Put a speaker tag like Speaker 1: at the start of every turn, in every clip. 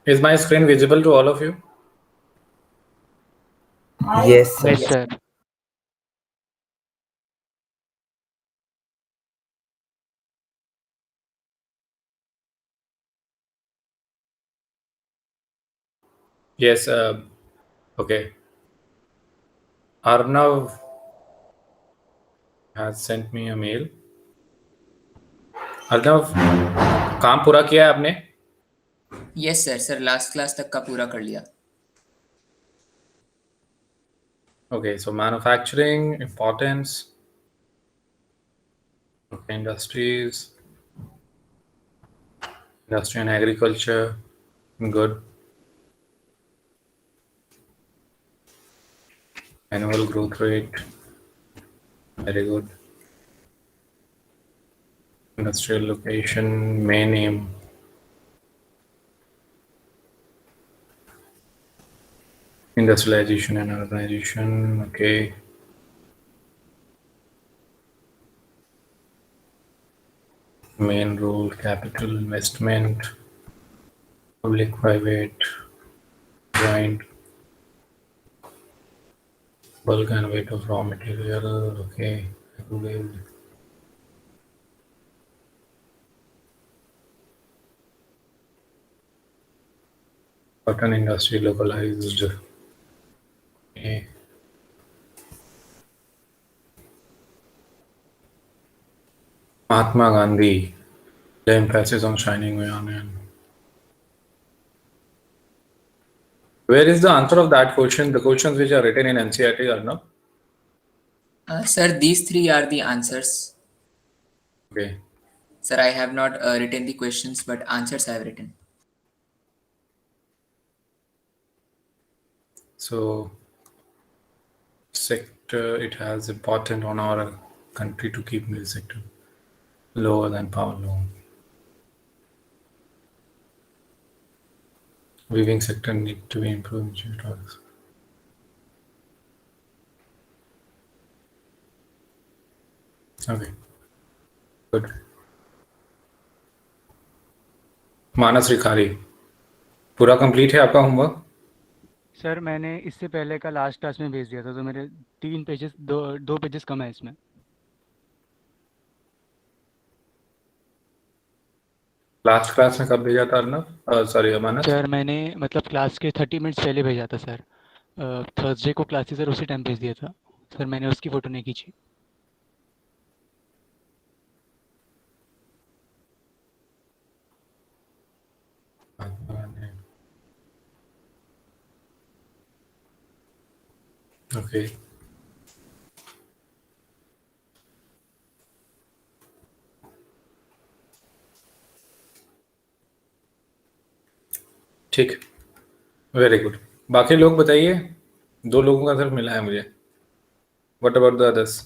Speaker 1: Is my screen visible to all of you?
Speaker 2: Yes, sir.
Speaker 3: Yes, sir.
Speaker 1: Yes. Okay. Arnav has sent me a mail. Arnav काम पूरा किया है आपने?
Speaker 4: Yes sir, sir last class तक का पूरा कर लिया।
Speaker 1: Okay, so manufacturing importance, okay, industry and agriculture, good. Annual growth rate, very good. Industrial location, main aim. Industrialization and urbanization, okay. Main role, capital investment, public-private, joint, bulk and weight of raw material, okay. Cotton industry localized, okay. Mahatma Gandhi, the emphasis on shining Iron. Where is the answer of that question? The questions which are written in NCERT, Arnab?
Speaker 4: Sir, these three are the answers.
Speaker 1: Okay.
Speaker 4: Sir, I have not written the questions, but answers I have written.
Speaker 1: So, sector, it has important on our country to keep middle sector lower than power loom. Weaving sector need to be improved. Okay, good. मानस रिखारी, पूरा complete है आपका homework?
Speaker 3: Sir मैंने इससे पहले का last class में भेज दिया था, तो मेरे 3 पेजेस, दो पेजेस कम है इसमें।
Speaker 1: लास्ट क्लास में कब भेजा था अर्नब? सॉरी मानस।
Speaker 3: सर मैंने मतलब क्लास के 30 मिनट्स पहले भेजा था सर। थर्सडे को क्लास थी सर, उसी टाइम भेज दिया था सर। मैंने उसकी फ़ोटो नहीं खींची।
Speaker 1: ओके, ठीक, वेरी गुड। बाकी लोग बताइए, 2 लोगों का सिर्फ मिला है मुझे। What about the others?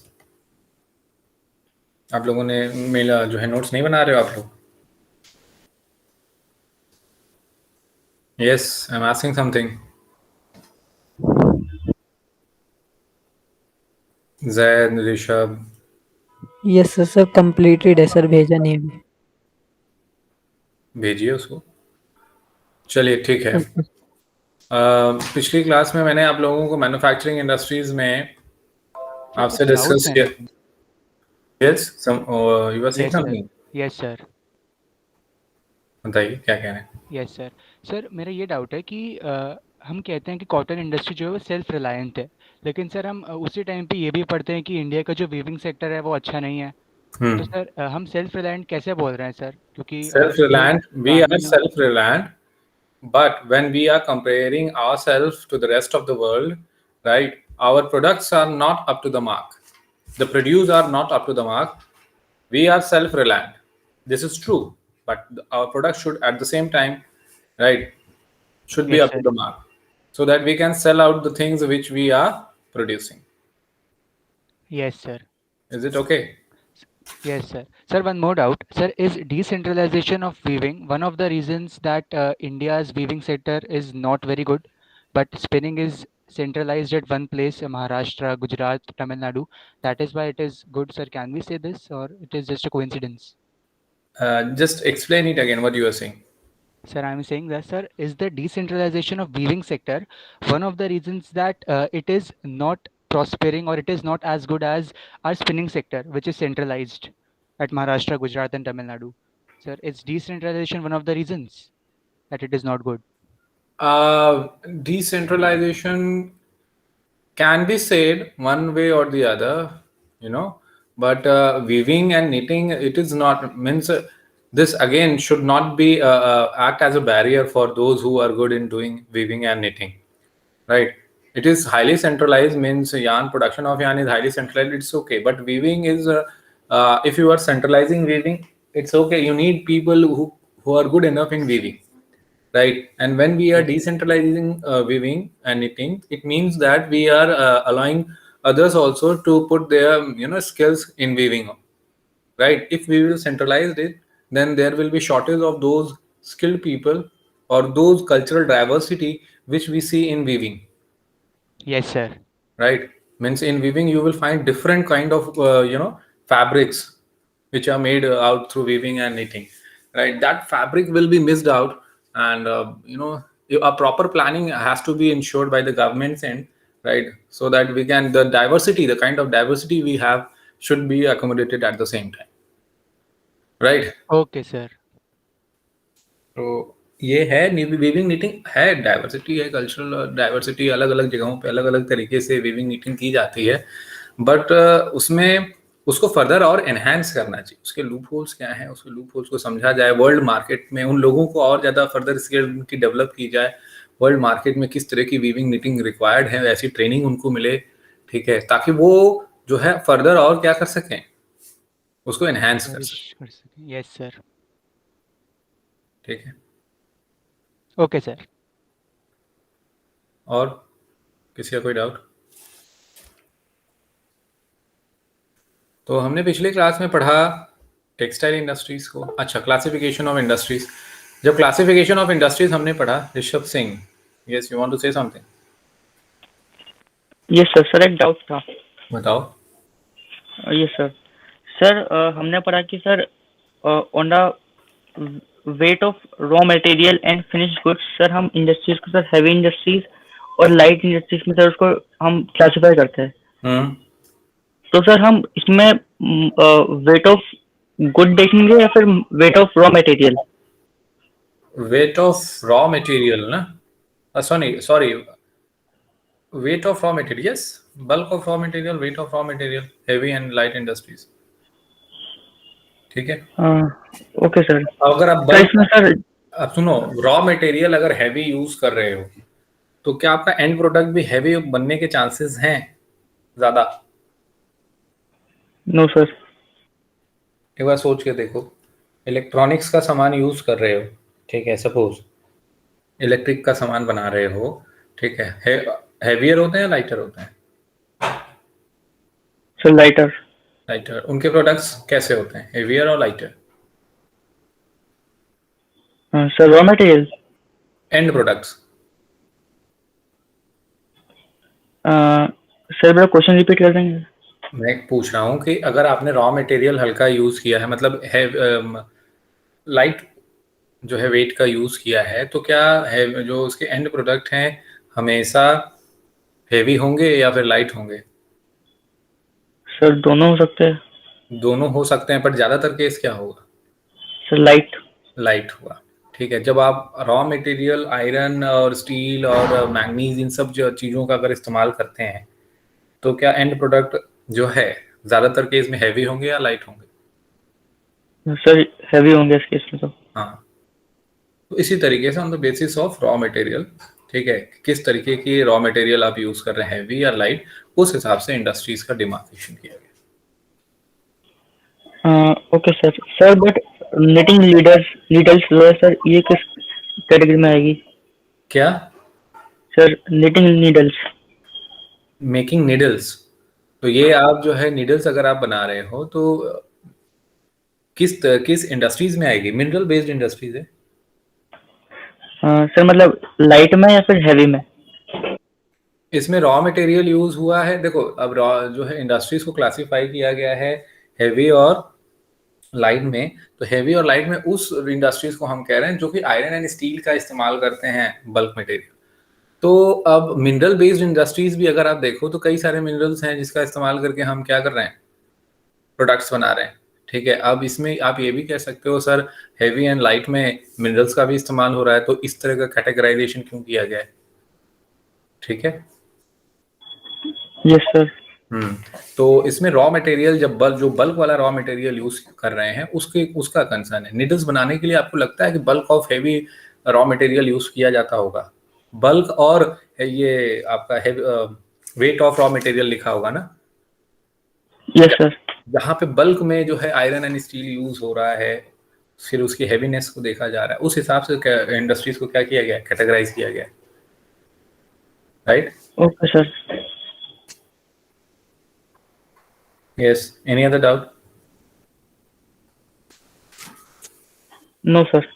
Speaker 1: आप लोगों ने मेरा जो है नोट्स नहीं बना रहे हो आप लोग? Yes, I am asking something. Zaid, Rishabh,
Speaker 5: yes sir, सब कंप्लीटेड है सर, भेजा नहीं अभी।
Speaker 1: भेजिए उसको। चलिए ठीक है।
Speaker 5: ओके।
Speaker 1: पिछली क्लास में मैंने आप लोगों को मैन्युफैक्चरिंग इंडस्ट्रीज में आपसे डिस्कस किया। Yes, you are saying something?
Speaker 3: Yes sir.
Speaker 1: बताइए क्या कह रहे हैं?
Speaker 3: Yes sir. सर मेरा ये डाउट है कि हम कहते हैं कि कॉटन इंडस्ट्री जो है वो सेल्फ रिलायंट है, लेकिन सर हम उसी टाइम पे ये भी पढ़ते हैं कि इंडिया का जो वीविंग सेक्टर है वो अच्छा नहीं है। तो सर हम सेल्फ रिलायंट कैसे बोल रहे हैं सर? क्योंकि
Speaker 1: सेल्फ
Speaker 3: जो
Speaker 1: रिलायंट, वी आर
Speaker 3: गांधी ने
Speaker 1: self reliant, but when we are comparing ourselves to the rest of the world, right, our products are not up to the mark. The produce are not up to the mark. We are self reliant. This is true, but our products should at the same time, right, should be
Speaker 3: yes
Speaker 1: up to
Speaker 3: sir.
Speaker 1: the mark, so that we can sell out the things which we are producing.
Speaker 3: Yes sir.
Speaker 1: Is it okay?
Speaker 3: Yes, sir. Sir, one more doubt. Sir, is decentralization of weaving one of the reasons that India's weaving sector is not very good, but spinning is centralized at one place, Maharashtra, Gujarat, Tamil Nadu? That is why it is good, sir. Can we say this, or it is just a coincidence?
Speaker 1: Just explain it again. What you are saying?
Speaker 3: Sir, I'm saying that, sir, is the decentralization of weaving sector one of the reasons that it is not prospering or it is not as good as our spinning sector, which is centralized at Maharashtra, Gujarat, and Tamil Nadu? Sir, is decentralization one of the reasons that it is not good?
Speaker 1: Decentralization can be said one way or the other, you know, but weaving and knitting, it is not means this again should not be act as a barrier for those who are good in doing weaving and knitting, right? It is highly centralized, means yarn production of yarn is highly centralized. It's okay, but weaving is if you are centralizing weaving, it's okay. You need people who are good enough in weaving, right? And when we are decentralizing weaving and knitting, it means that we are allowing others also to put their skills in weaving, right? If we will centralize it, then there will be shortage of those skilled people or those cultural diversity which we see in weaving,
Speaker 3: Yes, sir.
Speaker 1: right? Means in weaving you will find different kind of fabrics which are made out through weaving and knitting, right? That fabric will be missed out, and a proper planning has to be ensured by the government's end, right? So that we can, the diversity, the kind of diversity we have should be accommodated at the same time, right?
Speaker 3: Okay, sir.
Speaker 1: तो ये है weaving knitting है, diversity है, cultural diversity, अलग अलग जगहों पे अलग अलग तरीके से वीविंग नीटिंग की जाती है, बट उसमें उसको फर्दर और एनहांस करना चाहिए। उसके लूप होल्स क्या हैं, उसके लूप होल्स को समझा जाए, वर्ल्ड मार्केट में उन लोगों को और ज़्यादा फर्दर स्किल की डेवलप की जाए, वर्ल्ड मार्केट में किस तरह की वीविंग नीटिंग रिक्वायर्ड है ऐसी ट्रेनिंग उनको मिले, ठीक है, ताकि वो जो है फर्दर और क्या कर सकें, उसको एनहांस कर सकें।
Speaker 3: Yes, sir.
Speaker 1: ठीक है,
Speaker 3: Okay, sir.
Speaker 1: और किसी का कोई डाउट? तो हमने पिछले क्लास में पढ़ा टेक्सटाइल इंडस्ट्रीज को। अच्छा, क्लासिफिकेशन ऑफ इंडस्ट्रीज। जब क्लासिफिकेशन ऑफ इंडस्ट्रीज हमने पढ़ा, Rishabh Singh, yes, you want to say something?
Speaker 2: Yes sir, sir एक डाउट था।
Speaker 1: बताओ।
Speaker 2: यस सर, सर हमने पढ़ा कि sir on the weight of raw material and finished goods, sir हम इंडस्ट्रीज को सर हैवी इंडस्ट्रीज और लाइट इंडस्ट्रीज में सर उसको हम क्लासिफाई करते हैं। तो सर हम इसमें वेट ऑफ गुड देखेंगे या फिर weight of raw material?
Speaker 1: Weight of raw material ना, sorry, weight of raw material, yes, bulk of raw material, weight of raw material, heavy and light industries, ठीक है।
Speaker 2: Okay sir.
Speaker 1: अगर आप
Speaker 2: तो इसमें सर,
Speaker 1: अब सुनो, रॉ मटेरियल अगर हैवी यूज कर रहे हो तो क्या आपका एंड प्रोडक्ट भी हैवी बनने के चांसेस हैं ज्यादा?
Speaker 2: No sir.
Speaker 1: एक बार सोच के देखो, इलेक्ट्रॉनिक्स का सामान यूज कर रहे हो, ठीक है, सपोज इलेक्ट्रिक का सामान बना रहे हो, ठीक है, हैवियर होते हैं या लाइटर होते हैं?
Speaker 2: Sir lighter.
Speaker 1: लाइटर। उनके प्रोडक्ट्स कैसे होते हैं, heavier or lighter?
Speaker 2: Sir raw material.
Speaker 1: And products.
Speaker 2: Sir मेरा क्वेश्चन रिपीट कर देंगे?
Speaker 1: मैं पूछ रहा हूँ कि अगर आपने रॉ मटेरियल हल्का यूज किया है, मतलब है लाइट जो है वेट का यूज किया है, तो क्या है जो उसके एंड प्रोडक्ट हैं हमेशा हेवी होंगे या फिर लाइट होंगे?
Speaker 2: सर दोनों हो सकते हैं।
Speaker 1: दोनों हो सकते हैं, पर ज्यादातर केस क्या होगा?
Speaker 2: Sir light.
Speaker 1: लाइट हुआ, ठीक है। जब आप रॉ मटेरियल आयरन और स्टील और मैग्नीज इन सब जो चीज़ों का अगर इस्तेमाल करते हैं, तो क्या एंड प्रोडक्ट जो है ज्यादातर केस में हैवी होंगे या लाइट होंगे?
Speaker 2: सर हैवी होंगे इस केस में तो।
Speaker 1: हाँ, तो इसी तरीके से on the basis of raw material, ठीक है, किस तरीके की रॉ मटेरियल आप यूज कर रहे हैं, हैवी या लाइट, उस हिसाब से इंडस्ट्रीज का डिमार्केशन किया गया।
Speaker 2: Okay sir. Sir but knitting needles जो है सर, ये किस कैटेगरी में आएगी?
Speaker 1: क्या?
Speaker 2: Sir knitting needles.
Speaker 1: Making needles, तो ये आप जो है नीडल्स अगर आप बना रहे हो तो किस इंडस्ट्रीज में आएगी? मिनरल बेस्ड इंडस्ट्रीज है।
Speaker 2: सर मतलब लाइट में या फिर हैवी में?
Speaker 1: इसमें रॉ मटेरियल यूज हुआ है। देखो, अब रॉ जो है इंडस्ट्रीज को क्लासिफाई किया गया है हैवी और लाइट में, तो हेवी और लाइट में उस इंडस्ट्रीज को हम कह रहे हैं जो कि आयरन एंड स्टील का इस्तेमाल करते हैं बल्क मटेरियल। तो अब मिनरल बेस्ड इंडस्ट्रीज भी अगर आप देखो तो कई सारे मिनरल्स हैं जिसका इस्तेमाल करके हम क्या कर रहे हैं, प्रोडक्ट्स बना रहे हैं। ठीक है, अब इसमें आप ये भी कह सकते हो सर हेवी एंड लाइट में मिनरल्स का भी इस्तेमाल हो रहा है, तो इस तरह का कैटेगराइजेशन क्यों किया गया है? ठीक है।
Speaker 2: Yes sir.
Speaker 1: तो इसमें रॉ मटेरियल जब बल्क वाला रॉ मटेरियल यूज कर रहे हैं उसका कंसर्न है। निडल्स बनाने के लिए आपको लगता है कि bulk of heavy raw material use किया जाता होगा? बल्क और ये आपका वेट ऑफ रॉ मटेरियल लिखा होगा ना?
Speaker 2: Yes sir.
Speaker 1: जहाँ पे बल्क में जो है आयरन एंड स्टील यूज हो रहा है, फिर उसकी हेवीनेस को देखा जा रहा है, उस हिसाब से इंडस्ट्रीज को क्या किया गया है, कैटेगराइज किया गया है, right?
Speaker 2: Okay sir.
Speaker 1: Yes, any other doubt?
Speaker 2: No sir.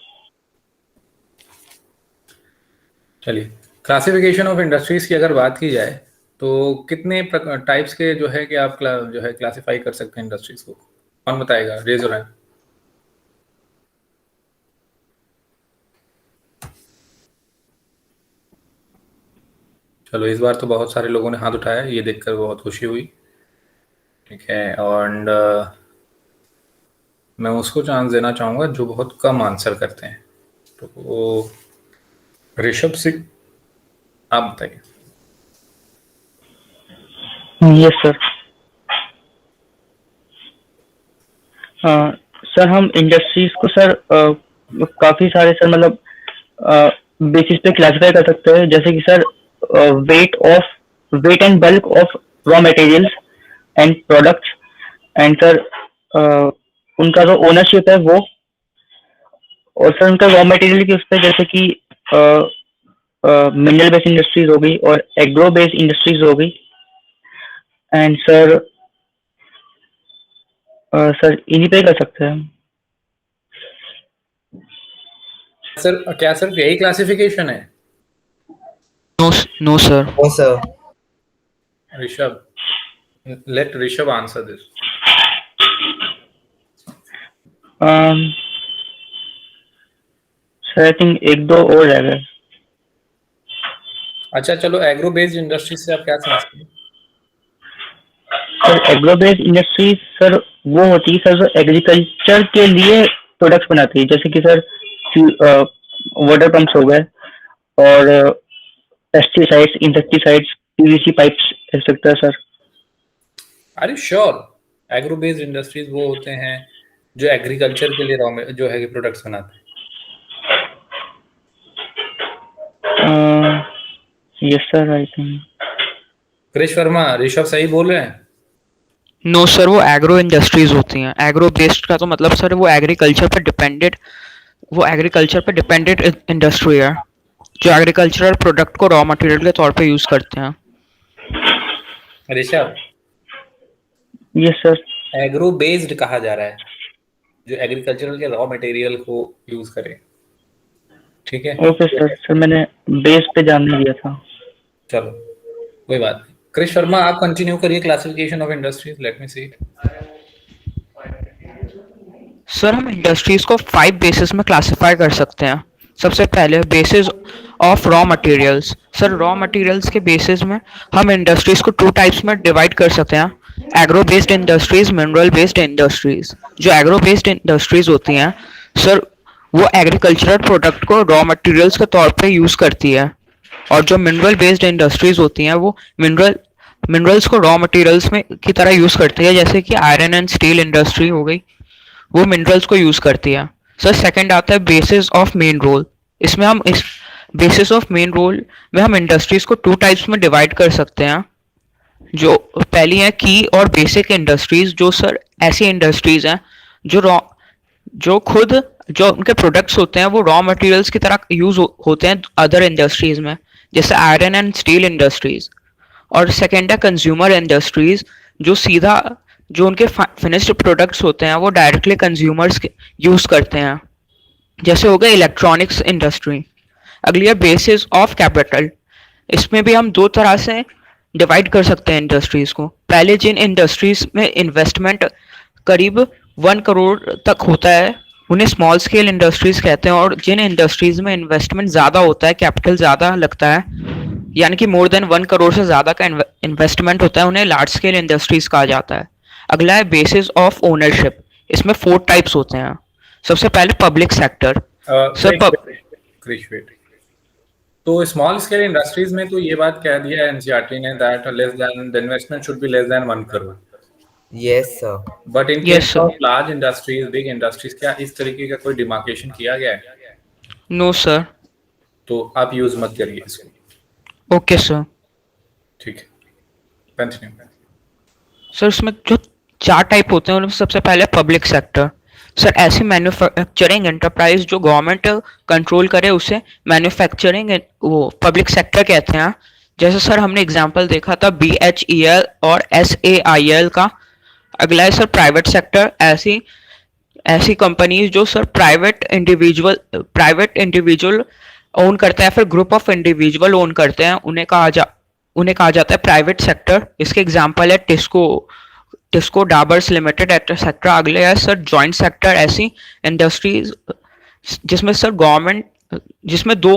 Speaker 1: चलिए, क्लासिफिकेशन ऑफ इंडस्ट्रीज की अगर बात की जाए तो कितने टाइप्स के जो है कि आप जो है क्लासिफाई कर सकते हैं इंडस्ट्रीज को? कौन बताएगा? Raise your hand. चलो, इस बार तो बहुत सारे लोगों ने हाथ उठाया, ये देखकर बहुत खुशी हुई। ठीक है, और मैं उसको चांस देना चाहूँगा जो बहुत कम आंसर करते हैं, तो वो ऋषभ सिंह, आप बताइए।
Speaker 2: Yes sir. सर हम इंडस्ट्रीज को सर काफी सारे सर मतलब बेसिस पे क्लासिफाई कर सकते हैं, जैसे कि sir weight and bulk of raw materials and products, and sir उनका जो ओनरशिप है वो, और सर उनका रॉ मटेरियल के उस पर जैसे कि मिनरल बेस्ड इंडस्ट्रीज हो गई और एग्रो बेस्ड इंडस्ट्रीज हो गई, एंड सर सर इन्हीं पे कर सकते हैं हम।
Speaker 1: सर क्या सर यही क्लासिफिकेशन है?
Speaker 3: No sir.
Speaker 6: No sir.
Speaker 1: Rishabh, let Rishabh answer this.
Speaker 2: Sir I think एक दो और रह गए।
Speaker 1: अच्छा चलो, एग्रो बेस्ड इंडस्ट्री से आप क्या समझते हैं?
Speaker 2: Sir agro based industry sir वो होती है सर जो एग्रीकल्चर के लिए प्रोडक्ट्स बनाती है, जैसे कि सर वाटर पंप्स हो गए और pesticides, insecticides, PVC pipes etcetera sir.
Speaker 1: Are you sure? Agro based industries वो होते हैं जो एग्रीकल्चर के लिए जो है प्रोडक्ट्स बनाते हैं।
Speaker 2: Yes sir I think.
Speaker 1: Krish Varma, Rishabh सही बोल रहे हैं?
Speaker 3: नो सर, वो एग्रो इंडस्ट्रीज होती हैं। एग्रो बेस्ड का तो मतलब सर वो एग्रीकल्चर पर डिपेंडेंट इंडस्ट्री है जो एग्रीकल्चरल प्रोडक्ट को रॉ मटेरियल के तौर पे यूज करते हैं।
Speaker 1: Rishabh,
Speaker 2: yes sir.
Speaker 1: Agro based कहा जा रहा है जो एग्रीकल्चरल के रॉ मटेरियल को यूज करे। ठीक है,
Speaker 2: ओके सर। सर मैंने बेस पे जानने दिया था।
Speaker 1: चलो कोई बात नहीं। कृष शर्मा, आप कंटिन्यू करिए classification of industries, let me see it.
Speaker 3: Sir हम इंडस्ट्रीज को 5 बेसिस में क्लासिफाई कर सकते हैं। सबसे पहले basis of raw materials. Sir raw materials के बेसिस में हम इंडस्ट्रीज को 2 टाइप्स में डिवाइड कर सकते हैं, agro based industries, mineral based industries. जो एग्रो बेस्ड इंडस्ट्रीज होती हैं सर वो एग्रीकल्चरल प्रोडक्ट को रॉ मटेरियल्स के तौर पे यूज करती है, और जो मिनरल बेस्ड इंडस्ट्रीज होती हैं वो मिनरल्स को रॉ मटेरियल्स में की तरह यूज करती है, जैसे कि आयरन एंड स्टील इंडस्ट्री हो गई, वो मिनरल्स को यूज करती है। सर सेकंड आता है बेसिस ऑफ मेन रोल। इसमें हम इस बेसिस ऑफ मेन रोल में हम इंडस्ट्रीज को 2 टाइप्स में डिवाइड कर सकते हैं। जो पहली है की और बेसिक इंडस्ट्रीज। जो सर ऐसी इंडस्ट्रीज हैं जो उनके प्रोडक्ट्स होते हैं वो रॉ मटेरियल्स की तरह यूज होते हैं अदर इंडस्ट्रीज में, जैसे आयरन एंड स्टील इंडस्ट्रीज। और सेकेंड है कंज्यूमर इंडस्ट्रीज, जो उनके फिनिश्ड प्रोडक्ट्स होते हैं वो डायरेक्टली कंज्यूमर्स यूज करते हैं, जैसे हो गए इलेक्ट्रॉनिक्स इंडस्ट्री। अगली है बेसिस ऑफ कैपिटल। इसमें भी हम 2 तरह से डिवाइड कर सकते हैं इंडस्ट्रीज को। पहले जिन इंडस्ट्रीज में इन्वेस्टमेंट करीब
Speaker 6: 1 करोड़ तक होता है उन्हें स्मॉल स्केल इंडस्ट्रीज कहते हैं, और जिन इंडस्ट्रीज में इन्वेस्टमेंट ज़्यादा होता है, कैपिटल ज़्यादा लगता है, यानी कि मोर देन 1 करोड़ से ज़्यादा का इन्वेस्टमेंट होता है, उन्हें लार्ज स्केल इंडस्ट्रीज कहा जाता है। अगला है बेसिस ऑफ ओनरशिप। इसमें 4 टाइप्स होते हैं। सबसे पहले public sector. Sir
Speaker 1: Krish wait, तो स्मॉल स्केल इंडस्ट्रीज में तो ये बात कह दिया है एनसीईआरटी ने that less than the investment should be less than 1 crore.
Speaker 7: Yes, sir.
Speaker 1: But in
Speaker 6: Yes,
Speaker 1: case
Speaker 6: sir.
Speaker 1: Of large industries, big industries, क्या इस तरीके का कोई डिमार्केशन किया गया है?
Speaker 6: No sir.
Speaker 1: तो आप यूज मत करिए इसको।
Speaker 6: Okay sir.
Speaker 1: ठीक है, कंटिन्यू।
Speaker 6: सर इसमें जो 4 टाइप होते हैं उनमें सबसे पहले पब्लिक सेक्टर। सर ऐसी मैन्युफैक्चरिंग एंटरप्राइज जो गवर्नमेंट कंट्रोल करे उसे मैन्युफैक्चरिंग वो पब्लिक सेक्टर कहते हैं। जैसे सर हमने एग्जांपल देखा था BHEL और SAIL का। अगला है सर प्राइवेट सेक्टर। ऐसी कंपनीज जो सर प्राइवेट इंडिविजुअल ओन करते हैं, फिर ग्रुप ऑफ इंडिविजुअल ओन करते हैं, उन्हें कहा जाता है प्राइवेट सेक्टर। इसके एग्जांपल है टिस्को डाबर्स लिमिटेड एटसेट्रा। अगले है सर जॉइंट सेक्टर। ऐसी इंडस्ट्रीज जिसमें सर गवर्नमेंट, जिसमें दो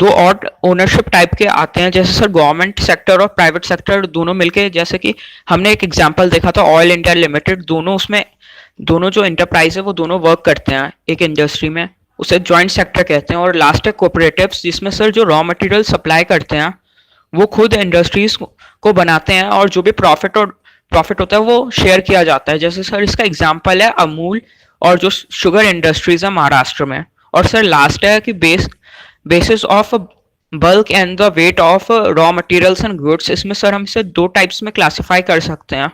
Speaker 6: और ओनरशिप टाइप के आते हैं, जैसे सर गवर्नमेंट सेक्टर और प्राइवेट सेक्टर दोनों मिलके। जैसे कि हमने एक एग्जांपल देखा था ऑयल इंडिया लिमिटेड। दोनों जो इंटरप्राइज है वो दोनों वर्क करते हैं एक इंडस्ट्री में, उसे जॉइंट सेक्टर कहते हैं। और लास्ट है कोऑपरेटिव्स, जिसमें सर जो रॉ मटेरियल सप्लाई करते हैं वो खुद इंडस्ट्रीज को बनाते हैं, और जो भी प्रॉफिट होता है वो शेयर किया जाता है। जैसे सर इसका एग्जांपल है अमूल और जो शुगर इंडस्ट्रीज है महाराष्ट्र में। और सर लास्ट है कि basis of bulk and the weight of raw materials and goods. इसमें सर हम इसे 2 टाइप्स में क्लासिफाई कर सकते हैं।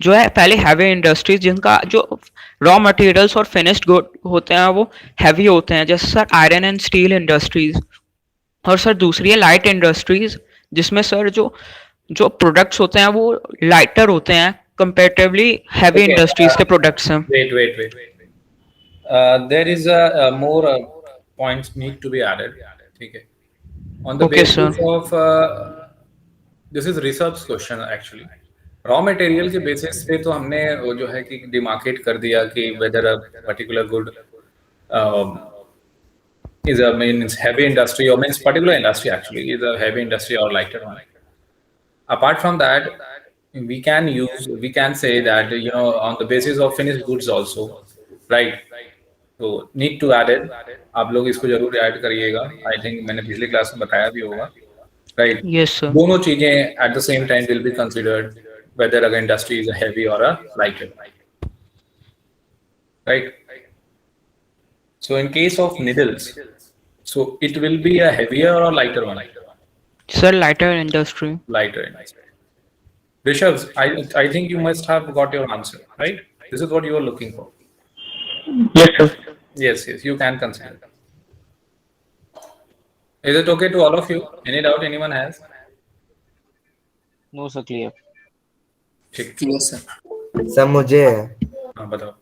Speaker 6: जो है पहले हैवी इंडस्ट्रीज, जिनका जो रॉ मटेरियल्स और फिनिश्ड गुड होते हैं वो हैवी होते हैं, जैसे sir iron and steel industries. और सर दूसरी है लाइट इंडस्ट्रीज, जिसमें सर जो प्रोडक्ट्स होते हैं वो लाइटर होते हैं कंपैरेटिवली हैवी इंडस्ट्रीज के प्रोडक्ट्स हैं।
Speaker 1: Wait. There is a more points need to be added. ठीक है, on the
Speaker 6: Okay,
Speaker 1: basis
Speaker 6: sir.
Speaker 1: of this is research question actually. Raw material के बेसिस पे तो हमने वो जो है कि डिमार्केट कर दिया कि weather a particular good is a means heavy industry or means particular industry actually is a heavy industry or lighter one. Apart from that, we can say that on the basis of finished goods also, right? तो need to added, आप लोग इसको जरूर add करिएगा। I think मैंने पिछली class में बताया भी होगा, राइट?
Speaker 6: Yes sir.
Speaker 1: दोनों चीजें at the same time will be considered whether a industry is heavy और a lighter, right? So in case of needles, so it will be a heavier or lighter one?
Speaker 6: Sir, lighter industry.
Speaker 1: Lighter industry. Rishabh, I think you must have got your answer, right? This is what you are looking for.
Speaker 2: Yes, sir.
Speaker 1: Yes, you can consider. Is it okay to all of you? Any doubt anyone has?
Speaker 8: No, sir, clear.
Speaker 1: ठीक,
Speaker 4: Clear, sir.
Speaker 7: Sir मुझे है।
Speaker 1: हाँ बताओ।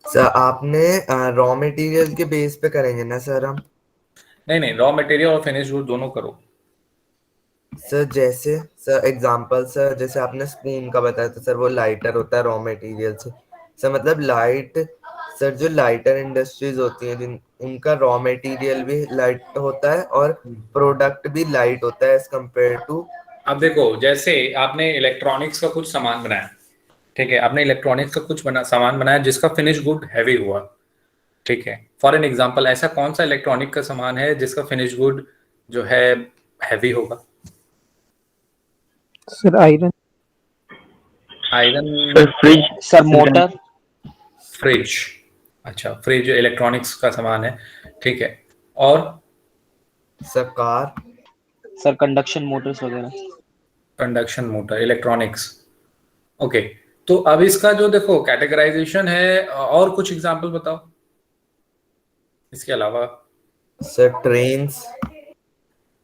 Speaker 7: Sir आपने raw material के base पे करेंगे ना सर हम?
Speaker 1: नहीं, रॉ मटेरियल और फिनिश गुड दोनों करो।
Speaker 7: सर जैसे सर एग्जांपल सर जैसे आपने स्पून का बताया था सर, वो लाइटर होता है रॉ मटेरियल से। सर मतलब सर जो लाइटर इंडस्ट्रीज होती हैं जिन उनका रॉ मटेरियल भी लाइट होता है और प्रोडक्ट भी लाइट होता है एज कम्पेयर टू।
Speaker 1: अब देखो, जैसे आपने इलेक्ट्रॉनिक्स का कुछ सामान बनाया, ठीक है, आपने इलेक्ट्रॉनिक्स का कुछ सामान बनाया जिसका फिनिश गुड हैवी हुआ, ठीक है। फॉर एन एग्जांपल, ऐसा कौन सा इलेक्ट्रॉनिक का सामान है जिसका फिनिश गुड जो है हैवी होगा?
Speaker 5: Sir iron.
Speaker 2: Fridge.
Speaker 8: Sir motor.
Speaker 1: Fridge, अच्छा, फ्रिज इलेक्ट्रॉनिक्स का सामान है, ठीक है। और
Speaker 7: sir car.
Speaker 8: Sir conduction motors वगैरह।
Speaker 1: Conduction motor electronics, okay. तो अब इसका जो देखो कैटेगराइजेशन है, और कुछ एग्जांपल बताओ इसके अलावा।
Speaker 7: Sir trains.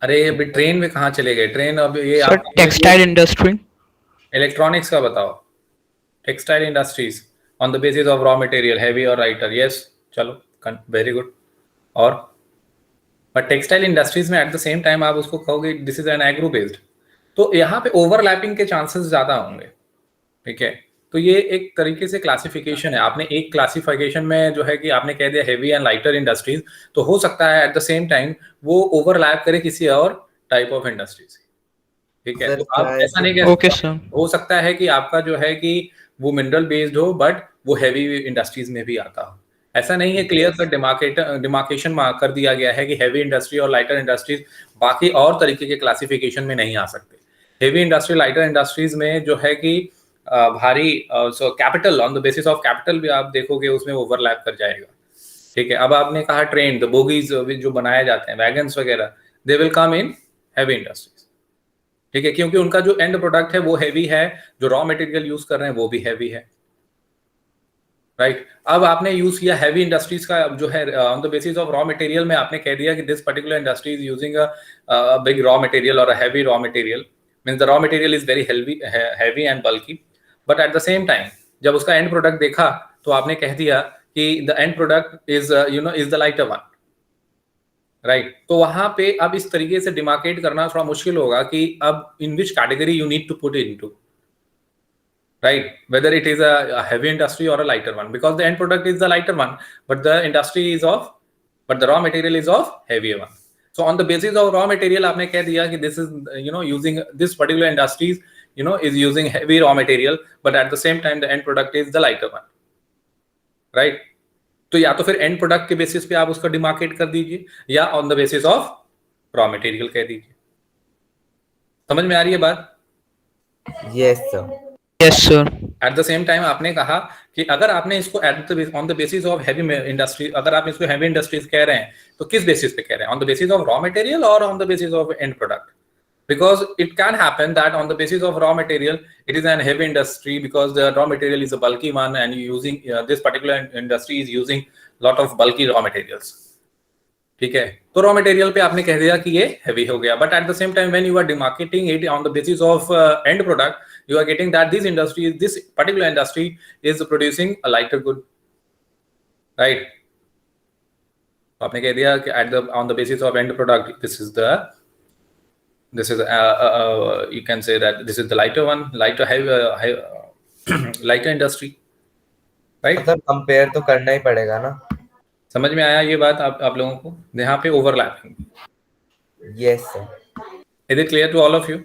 Speaker 1: अरे अभी ट्रेन में कहाँ चले गए? ट्रेन अब ये
Speaker 6: सर टेक्सटाइल इंडस्ट्री।
Speaker 1: इलेक्ट्रॉनिक्स का बताओ। Textile industries on the basis of raw material heavy और राइटर, यस, चलो वेरी गुड। और बट टेक्सटाइल इंडस्ट्रीज में एट द सेम टाइम आप उसको कहोगे this is an agro based, तो यहाँ पे ओवरलैपिंग के चांसेस ज्यादा होंगे, ठीक है। तो ये एक तरीके से क्लासिफिकेशन है। आपने एक क्लासिफिकेशन में जो है कि आपने कह दिया हेवी एंड लाइटर इंडस्ट्रीज, तो हो सकता है एट द सेम टाइम वो ओवरलैप करे किसी और टाइप ऑफ इंडस्ट्री से। ठीक है,
Speaker 7: सर
Speaker 1: तो
Speaker 7: क्या
Speaker 1: आप
Speaker 7: है
Speaker 1: ऐसा नहीं कह
Speaker 6: ओके
Speaker 1: सकते।
Speaker 6: सर।
Speaker 1: हो सकता है कि आपका जो है कि वो मिनरल बेस्ड हो बट वो हैवी इंडस्ट्रीज में भी आता हो। ऐसा नहीं है, क्लियर कट डिमार्केशन कर दिया गया है कि हैवी इंडस्ट्री और लाइटर इंडस्ट्रीज बाकी और तरीके के क्लासिफिकेशन में नहीं आ सकते। हेवी इंडस्ट्री, लाइटर इंडस्ट्रीज में जो है कि भारी so capital, on the basis of capital भी आप देखोगे उसमें ओवरलैप कर जाएगा। ठीक है, अब आपने कहा ट्रेन, द बोगीज जो बनाए जाते हैं, वैगन्स वगैरह, they will come in heavy industries. ठीक है, क्योंकि उनका जो एंड प्रोडक्ट है वो हैवी है, जो रॉ मटेरियल यूज कर रहे हैं वो भी हैवी है। राइट, अब आपने यूज किया हैवी इंडस्ट्रीज का जो है on the basis of raw material में, आपने कह दिया कि this particular industry is using a big raw material और a heavy raw material, means the raw material is very heavy and bulky, but at the same time जब उसका and product देखा तो आपने कह दिया कि the end product is is the lighter one. Right, तो वहां पे अब इस तरीके से डिमार्केट करना थोड़ा मुश्किल होगा कि अब in which category you need to put it into, right, whether it is a heavy industry or a lighter one, because the end product is the lighter one but the industry is of, but the raw material is of heavier one. So on the basis of raw material आपने कह दिया कि this is using this particular industries is using heavy raw material but at the same time the end product is the lighter one, right? तो या तो फिर and product के basis पे आप उसका डिमार्केट कर दीजिए या on the basis of raw material कह दीजिए। समझ में आ रही है बात?
Speaker 7: Yes sir.
Speaker 6: Yes sir.
Speaker 1: Eight the same time आपने कहा कि अगर आपने इसको on the basis of heavy industry, अगर आप इसको हैवी इंडस्ट्रीज कह रहे हैं तो किस बेसिस पे कह रहे हैं, on the basis of raw material और on the basis of end product? Because it can happen that on the basis of raw material it is an heavy industry because the raw material is a bulky one and using this particular industry is using lot of bulky raw materials. ठीक है, तो raw material पे आपने कह दिया कि ये heavy हो गया, but at the same time when you are demarcating it on the basis of end product you are getting that this particular industry is producing a lighter good, right? तो आपने कह दिया कि at the on the basis of end product this is you can say that this is the lighter one, lighter lighter industry, right?
Speaker 7: मतलब compare तो करना ही पड़ेगा ना।
Speaker 1: समझ में आया ये बात आप लोगों को? यहाँ पे overlapping.
Speaker 7: Yes sir.
Speaker 1: Is it clear to all of you?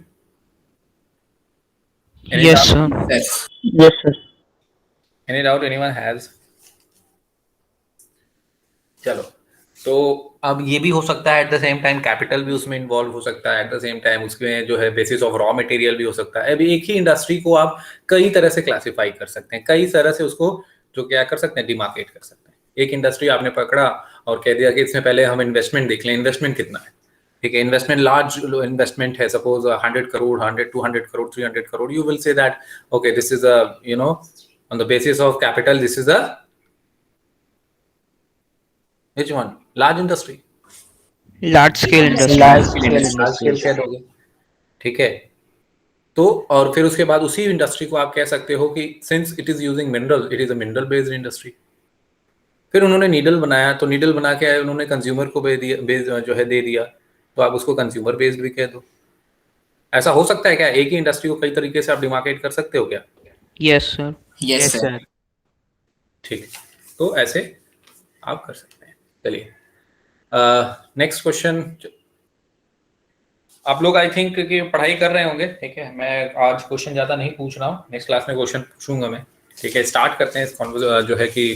Speaker 6: Yes sir.
Speaker 4: Yes.
Speaker 2: Yes, sir.
Speaker 1: Any doubt anyone has? चलो, तो अब ये भी हो सकता है eight the same time capital भी उसमें इन्वॉल्व हो सकता है, एट द सेम टाइम उसमें जो है बेसिस ऑफ रॉ मटेरियल भी हो सकता है। अभी एक ही इंडस्ट्री को आप कई तरह से क्लासिफाई कर सकते हैं, कई तरह से उसको जो क्या कर सकते हैं, डिमार्केट कर सकते हैं। एक इंडस्ट्री आपने पकड़ा और कह दिया कि इसमें पहले हम इन्वेस्टमेंट देख लें, इन्वेस्टमेंट कितना है। ठीक है, इन्वेस्टमेंट लार्ज इन्वेस्टमेंट है, suppose 100 crore, 100, 200 crore, 300 crore, you will say that okay this is a on the basis of capital this is a which one? Large industry,
Speaker 6: large scale industry.
Speaker 8: Large scale industries.
Speaker 1: कह दोगे। ठीक है, तो और फिर उसके बाद उसी इंडस्ट्री को आप कह सकते हो कि since it is using mineral, it is a mineral based industry. फिर उन्होंने नीडल बनाया, तो नीडल बना के उन्होंने कंज्यूमर को जो है दे दिया, तो आप उसको कंज्यूमर बेस्ड भी कह दो। ऐसा हो सकता है क्या? एक ही इंडस्ट्री को कई तरीके से आप डिमार्केट कर सकते हो क्या?
Speaker 6: Yes sir.
Speaker 4: Yes, sir.
Speaker 1: ठीक, तो ऐसे आप कर सकते हैं। चलिए नेक्स्ट क्वेश्चन। आप लोग आई थिंक कि पढ़ाई कर रहे होंगे, ठीक है, मैं आज क्वेश्चन ज्यादा नहीं पूछ रहा हूँ, नेक्स्ट क्लास में क्वेश्चन पूछूंगा मैं। ठीक है, स्टार्ट करते हैं इस जो है कि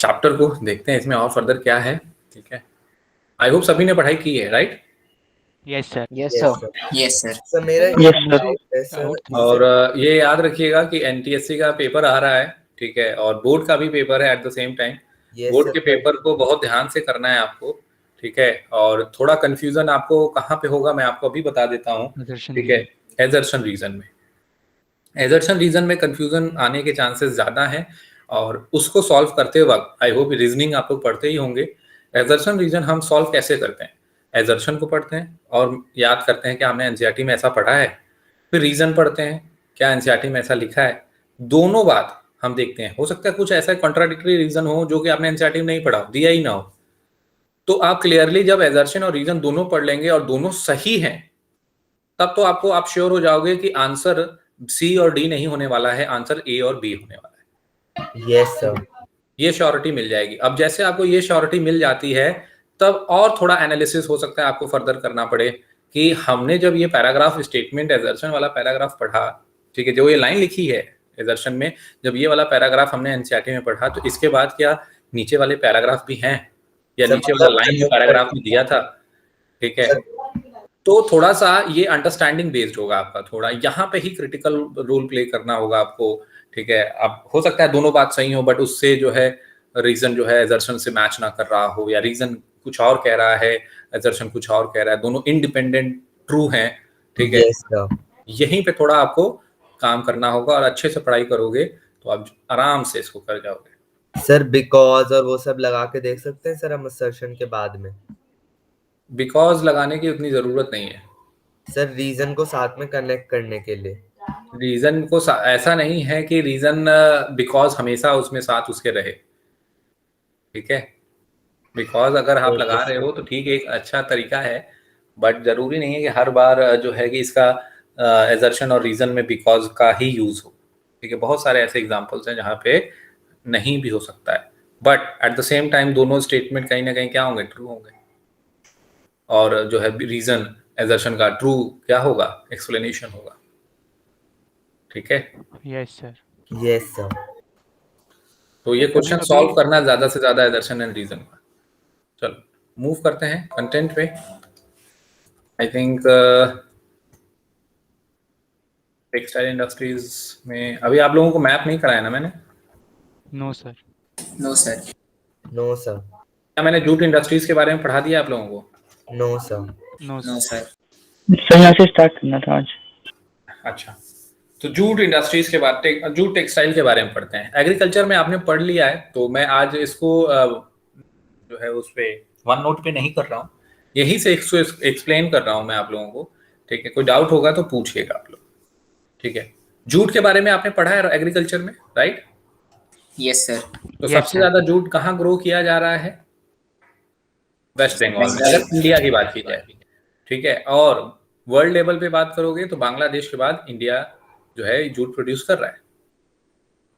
Speaker 1: चैप्टर को, देखते हैं इसमें और फर्दर क्या है। ठीक है, आई होप सभी ने पढ़ाई की है, right?
Speaker 3: Yes, sir.
Speaker 8: Yes, sir.
Speaker 4: Yes, sir.
Speaker 7: Sir मेरा
Speaker 2: Yes, sir.
Speaker 7: है सर।
Speaker 1: और ये याद रखिएगा कि एनटीएससी का पेपर आ रहा है, ठीक है, और बोर्ड का भी पेपर है eight the same time.
Speaker 7: Yes,
Speaker 1: board
Speaker 7: sir.
Speaker 1: के पेपर को बहुत ध्यान से करना है आपको, ठीक है, और थोड़ा कंफ्यूजन आपको कहाँ पे होगा मैं आपको अभी बता देता हूँ।
Speaker 3: Assertion
Speaker 1: ठीक है, एजर्शन रीजन में, एजर्शन रीजन में कंफ्यूजन आने के चांसेस ज्यादा हैं, और उसको सॉल्व करते वक्त आई होप रीजनिंग आप लोग पढ़ते ही होंगे। एजर्शन रीजन हम सॉल्व कैसे करते हैं? एजर्शन को पढ़ते हैं और याद करते हैं कि हमने एनसीईआरटी में ऐसा पढ़ा है, फिर रीजन पढ़ते हैं क्या एनसीईआरटी में ऐसा लिखा है। दोनों बात हम देखते हैं, हो सकता है कुछ ऐसा कॉन्ट्राडिक्टरी रीजन हो जो कि आपने एनसीईआरटी में नहीं पढ़ा, दिया ही ना हो, तो आप क्लियरली जब एजर्शन और रीजन दोनों पढ़ लेंगे और दोनों सही हैं, तब तो आपको आप श्योर हो जाओगे कि आंसर सी और डी नहीं होने वाला है, आंसर ए और बी होने वाला है।
Speaker 7: Yes sir.
Speaker 1: ये श्योरिटी मिल जाएगी। अब जैसे आपको ये श्योरिटी मिल जाती है, तब और थोड़ा एनालिसिस हो सकता है आपको फर्दर करना पड़े कि हमने जब ये पैराग्राफ स्टेटमेंट एजर्शन वाला पैराग्राफ पढ़ा, ठीक है, जो ये लाइन लिखी है एजर्शन में, जब ये वाला पैराग्राफ हमने एनसीईआरटी में पढ़ा, तो इसके बाद क्या नीचे वाले पैराग्राफ भी हैं, या नीचे वाला लाइन जो पैराग्राफ में दिया था, ठीक है, तो थोड़ा सा ये अंडरस्टैंडिंग बेस्ड होगा आपका, थोड़ा यहाँ पे ही क्रिटिकल रोल प्ले करना होगा आपको, ठीक है। अब हो सकता है दोनों बात सही हो, बट उससे जो है रीजन जो है एजर्शन से मैच ना कर रहा हो, या रीजन कुछ और कह रहा है, एजर्शन कुछ और कह रहा है, दोनों इंडिपेंडेंट ट्रू हैं, ठीक है।
Speaker 7: Yes sir.
Speaker 1: यहीं पे थोड़ा आपको काम करना होगा, और अच्छे से पढ़ाई करोगे तो आप आराम से इसको कर जाओगे।
Speaker 7: सर बिकॉज और वो सब लगा के देख सकते हैं सर हम असर्शन के बाद में?
Speaker 1: बिकॉज लगाने की उतनी जरूरत नहीं है
Speaker 7: सर, रीजन को साथ में कनेक्ट करने के लिए।
Speaker 1: रीजन को ऐसा नहीं है कि रीजन बिकॉज हमेशा उसमें साथ उसके रहे, ठीक है। बिकॉज अगर आप लगा रहे हो तो ठीक है, एक अच्छा तरीका है, बट जरूरी नहीं है कि हर बार जो है कि इसका एजर्शन और रीजन में बिकॉज का ही यूज हो, ठीक है। बहुत सारे ऐसे एग्जांपल्स हैं जहाँ पे नहीं भी हो सकता है, but at the same time दोनों स्टेटमेंट कहीं ना कहीं क्या होंगे, ट्रू होंगे, और जो है रीजन एजर्शन का ट्रू क्या होगा, एक्सप्लेनेशन होगा, ठीक है।
Speaker 3: Yes sir.
Speaker 7: Yes sir.
Speaker 1: तो ये क्वेश्चन सॉल्व करना ज्यादा से ज्यादा एजर्शन एंड रीजन का। चलो मूव करते हैं कंटेंट पे। आई थिंक टेक्सटाइल इंडस्ट्रीज में अभी आप लोगों को मैप नहीं कराया ना मैंने?
Speaker 3: No sir.
Speaker 4: No sir.
Speaker 7: No sir.
Speaker 1: क्या मैंने जूट इंडस्ट्रीज के बारे में पढ़ा दिया आप लोगों को?
Speaker 7: No sir.
Speaker 3: No
Speaker 4: no
Speaker 3: sir.
Speaker 4: Sir.
Speaker 2: Sir यहाँ से स्टार्ट करना था आज।
Speaker 1: अच्छा, तो जूट इंडस्ट्रीज के बाद जूट टेक्सटाइल के बारे में पढ़ते हैं। एग्रीकल्चर में आपने पढ़ लिया है, तो मैं आज इसको जो है उस पे वन नोट पे नहीं कर रहा हूँ, यही से एक्सप्लेन कर रहा हूँ मैं आप लोगों को, ठीक है। कोई डाउट होगा तो पूछिएगा आप लोग, ठीक है। जूट के बारे में आपने पढ़ा है एग्रीकल्चर में, राइट?
Speaker 4: Yes sir.
Speaker 1: तो
Speaker 3: Yes,
Speaker 1: सबसे
Speaker 3: sir.
Speaker 1: ज्यादा जूट कहाँ ग्रो किया जा रहा है? वेस्ट बंगाल में, अगर इंडिया की बात की जाए, ठीक है। और वर्ल्ड लेवल पे बात करोगे तो बांग्लादेश के बाद इंडिया जो है जूट प्रोड्यूस कर रहा है,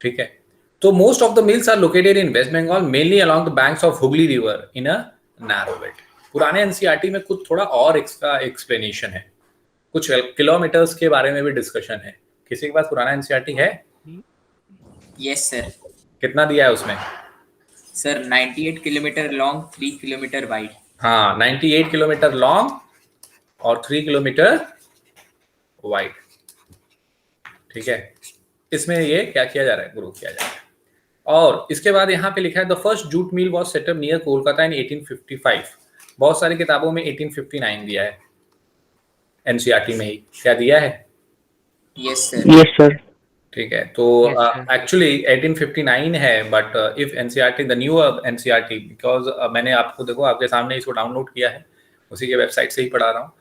Speaker 1: ठीक है। तो most of the mills are located in West Bengal, mainly along the banks of Hooghly river in a narrow belt. पुराने एनसीईआरटी में कुछ थोड़ा और एक्स्ट्रा एक्सप्लेनेशन है, कुछ किलोमीटर्स के बारे में भी डिस्कशन है। किसी के पास पुराना एनसीईआरटी है?
Speaker 4: Yes sir.
Speaker 1: कितना दिया है उसमें?
Speaker 4: Sir 98 kilometre long, 3 kilometre wide.
Speaker 1: हाँ, 98 किलोमीटर लॉन्ग और 3 किलोमीटर वाइड, ठीक है। इसमें ये क्या किया जा रहा है, ग्रो किया जा रहा है। और इसके बाद यहाँ पे लिखा है the first jute mill was set up near Kolkata in 1855। बहुत सारी किताबों में 1859 दिया है, एनसीईआरटी में ही क्या दिया है?
Speaker 4: Yes sir.
Speaker 2: Yes sir.
Speaker 1: ठीक है, तो
Speaker 3: Yes, sir.
Speaker 1: एक्चुअली 1859 है, but if NCERT the new NCERT, because मैंने आपको देखो आपके सामने इसको डाउनलोड किया है, उसी के वेबसाइट से ही पढ़ा रहा हूँ।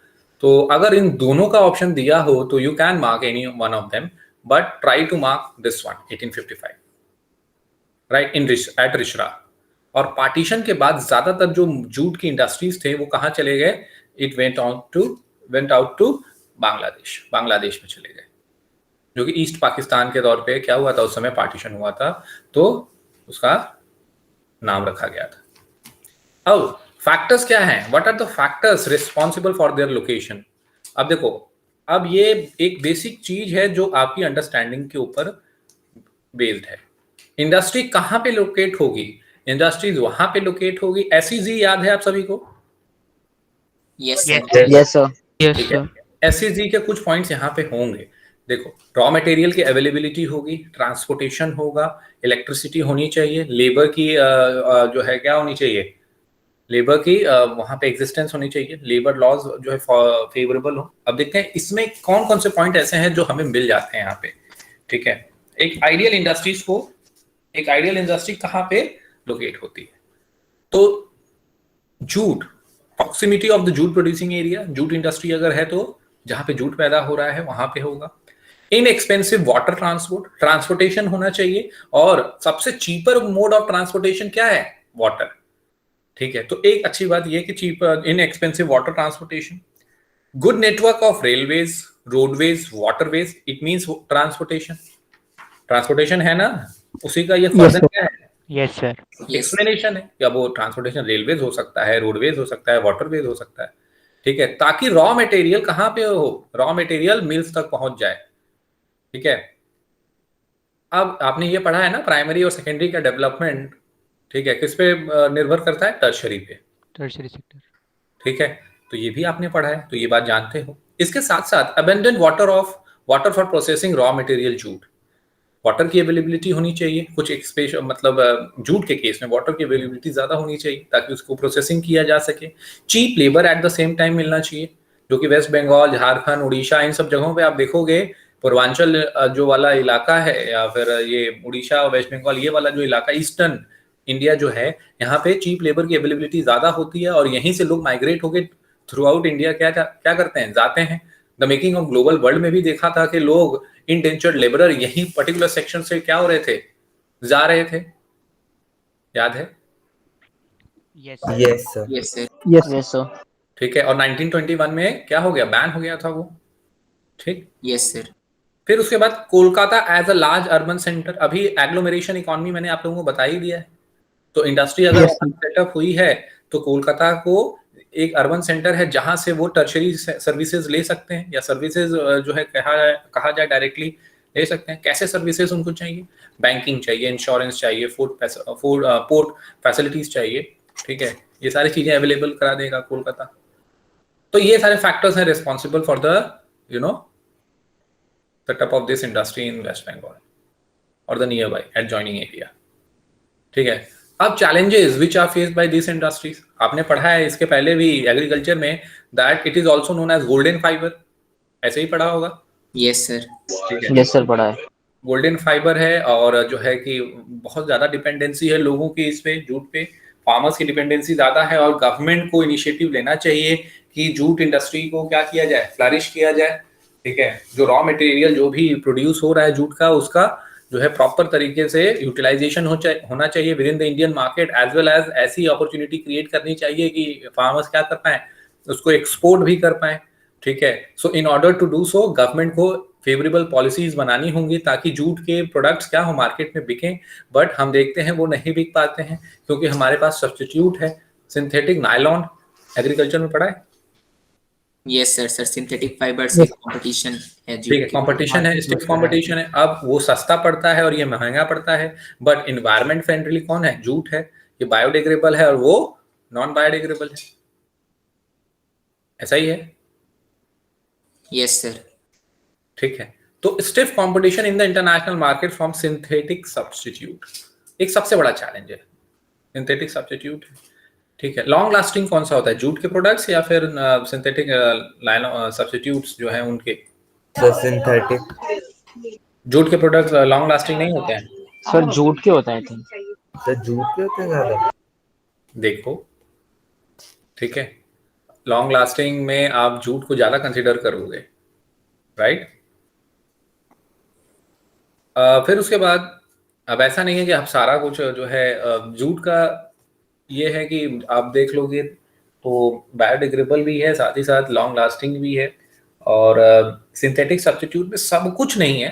Speaker 1: तो अगर इन दोनों का ऑप्शन दिया हो तो you can mark any one of them, but try to mark this one 1855, right, in at Rishra. और पार्टीशन के बाद ज्यादातर जो जूट की इंडस्ट्रीज थे वो कहाँ चले गए? It went out to Bangladesh में चले गए, जो कि ईस्ट पाकिस्तान के तौर पे क्या हुआ था, उस समय पार्टीशन हुआ था, तो उसका नाम रखा गया था। अब फैक्टर्स क्या हैं? What are the factors responsible for their location? अब देखो, अब ये एक बेसिक चीज है जो आपकी अंडरस्टैंडिंग के ऊपर बेस्ड है। इंडस्ट्री कहाँ पे लोकेट होगी? इंडस्ट्रीज वहां पे लोकेट होगी। एसईजी याद है आप सभी को?
Speaker 4: Yes
Speaker 3: Yes,
Speaker 4: sir.
Speaker 8: Yes sir.
Speaker 3: Yes
Speaker 1: ठीक है, एसईजी के कुछ पॉइंट्स यहाँ पे होंगे। देखो, रॉ मटेरियल की अवेलेबिलिटी होगी, ट्रांसपोर्टेशन होगा, इलेक्ट्रिसिटी होनी चाहिए, लेबर की जो है क्या होनी चाहिए, लेबर की वहां पे एग्जिस्टेंस होनी चाहिए, लेबर लॉज जो है फेवरेबल हो। अब देखते हैं इसमें कौन कौन से पॉइंट ऐसे हैं जो हमें मिल जाते हैं यहाँ पे, ठीक है। एक आइडियल इंडस्ट्री कहाँ पे लोकेट होती है? तो jute, proximity of the jute producing area, jute industry अगर है तो जहां पे जूट पैदा हो रहा है वहां पे होगा। इनएक्सपेंसिव वाटर ट्रांसपोर्टेशन होना चाहिए, और सबसे चीपर मोड ऑफ ट्रांसपोर्टेशन क्या है? वाटर, ठीक है। तो एक अच्छी बात यह कि cheaper inexpensive water transportation, good network of railways, roadways, waterways, it means transportation है ना, उसी का ये
Speaker 5: Yes,
Speaker 1: फर्दर
Speaker 5: sir.
Speaker 1: क्या है,
Speaker 3: Yes, sir.
Speaker 4: Yes.
Speaker 1: एक्सप्लेनेशन है। या वो ट्रांसपोर्टेशन रेलवेज हो सकता है, रोडवेज हो सकता है, वाटरवेज हो सकता है, ठीक है, ताकि रॉ मटेरियल कहाँ पे हो, रॉ मटेरियल मिल्स तक पहुंच जाए, ठीक है। अब आपने ये पढ़ा है ना, प्राइमरी और सेकेंडरी का डेवलपमेंट, ठीक है, किस पे निर्भर करता है, टर्शरी पे,
Speaker 3: Tertiary sector.
Speaker 1: ठीक है। तो ये भी आपने पढ़ा है, तो ये बात जानते हो। इसके साथ साथ abundant water for processing raw material jute, water की अवेलेबिलिटी होनी चाहिए, कुछ एक स्पेशल मतलब जूट के केस में वाटर की अवेलेबिलिटी ज्यादा होनी चाहिए ताकि उसको प्रोसेसिंग किया जा सके। Cheap labour at the same time मिलना चाहिए, जो कि वेस्ट बंगाल, झारखंड, उड़ीसा, इन सब जगहों पे आप देखोगे, पूर्वांचल जो वाला इलाका है, या फिर ये उड़ीसा, वेस्ट बंगाल, ये वाला जो इलाका, ईस्टर्न इंडिया जो है, यहाँ पे चीप लेबर की अवेलेबिलिटी ज्यादा होती है, और यहीं से लोग माइग्रेट होकर थ्रू आउट इंडिया क्या क्या करते हैं, जाते हैं। The making of global world में भी देखा था कि लोग इंडेंचर्ड लेबरर यही पर्टिकुलर सेक्शन से क्या हो रहे थे, जा रहे थे, याद है?
Speaker 3: Yes, sir.
Speaker 7: Yes, sir.
Speaker 4: Yes, sir.
Speaker 5: Yes,
Speaker 8: Yes, sir.
Speaker 1: ठीक है, और 1921 में क्या हो गया, बैन हो गया था वो, ठीक।
Speaker 4: Yes, sir.
Speaker 1: फिर उसके बाद Kolkata as a large urban centre, अभी एग्लोमेरेशन इकोनॉमी मैंने आप लोगों को बता ही दिया है, तो इंडस्ट्री अगर
Speaker 5: Yes, sir.
Speaker 1: सेटअप हुई है तो कोलकाता को एक अर्बन सेंटर है जहां से वो टर्शरी सर्विसेज ले सकते हैं, या सर्विसेज जो है कहा जाए डायरेक्टली ले सकते हैं। कैसे सर्विसेज उनको चाहिए, बैंकिंग चाहिए, इंश्योरेंस चाहिए, पोर्ट फैसिलिटीज चाहिए, ठीक है, ये सारी चीजें अवेलेबल करा देगा कोलकाता। तो ये सारे फैक्टर्स हैं responsible for the setup of this industry in West Bengal और the nearby adjoining area, ठीक है। अब challenges which are faced by this industries, आपने पढ़ा है इसके पहले भी एग्रीकल्चर में, that it is also known as golden fibre, ऐसे ही पढ़ा होगा,
Speaker 4: Yes, sir.
Speaker 1: ठीक है।
Speaker 8: Yes, sir, पढ़ा है।
Speaker 1: गोल्डन फाइबर है, और जो है कि बहुत ज्यादा डिपेंडेंसी है लोगों की इस पे, जूट पे, फार्मर्स की डिपेंडेंसी ज्यादा है, और गवर्नमेंट को इनिशिएटिव लेना चाहिए कि जूट इंडस्ट्री को क्या किया जाए, फ्लरिश किया जाए, ठीक है। जो रॉ मटेरियल जो भी प्रोड्यूस हो रहा है जूट का, उसका जो है प्रॉपर तरीके से यूटिलाइजेशन होना चाहिए within the Indian market, as well as ऐसी अपॉर्चुनिटी क्रिएट करनी चाहिए कि फार्मर्स क्या कर पाए, उसको एक्सपोर्ट भी कर पाए, ठीक है। So in order to do so, government को फेवरेबल पॉलिसीज बनानी होंगी ताकि जूट के प्रोडक्ट्स क्या हो, मार्केट में बिकें। बट हम देखते हैं वो नहीं बिक पाते हैं, क्योंकि हमारे पास सब्स्टिट्यूट है सिंथेटिक नायलॉन, एग्रीकल्चर में पढ़ा है,
Speaker 4: Yes, sir. Sir, synthetic fibers
Speaker 5: Yes.
Speaker 4: की competition है
Speaker 1: ठीक है,
Speaker 4: जूट की।
Speaker 1: कंपटीशन है, स्टिफ कंपटीशन है। अब वो सस्ता पड़ता है और ये महंगा पड़ता है, बट इन्वायरमेंट फ्रेंडली कौन है, जूट है, ये बायोडिग्रेडेबल है और वो नॉन बायोडिग्रेडेबल है, ऐसा ही है,
Speaker 4: Yes, sir.
Speaker 1: ठीक है। तो stiff competition in the international market from synthetic substitute एक सबसे बड़ा चैलेंज है, सिंथेटिक सब्स्टिट्यूट, ठीक है। लॉन्ग लास्टिंग कौन सा होता है, जूट के प्रोडक्ट्स या फिर सिंथेटिक सब्स्टिट्यूट्स जो है उनके,
Speaker 7: Sir, synthetic.
Speaker 1: जूट के प्रोडक्ट्स लॉन्ग लास्टिंग नहीं होते हैं,
Speaker 8: सर जूट के होता है, आई थिंक।
Speaker 7: Sir, जूट के होते हैं ज्यादा।
Speaker 1: देखो, ठीक है, लॉन्ग लास्टिंग में आप जूट को ज्यादा कंसीडर करोगे, राइट। फिर उसके बाद अब ऐसा नहीं है कि आप सारा कुछ जो है जूट का ये है कि आप देख लोगे तो बायोडिग्रेडेबल भी है, साथ ही साथ लॉन्ग लास्टिंग भी है, और सिंथेटिक सब्स्टिट्यूट में सब कुछ नहीं है,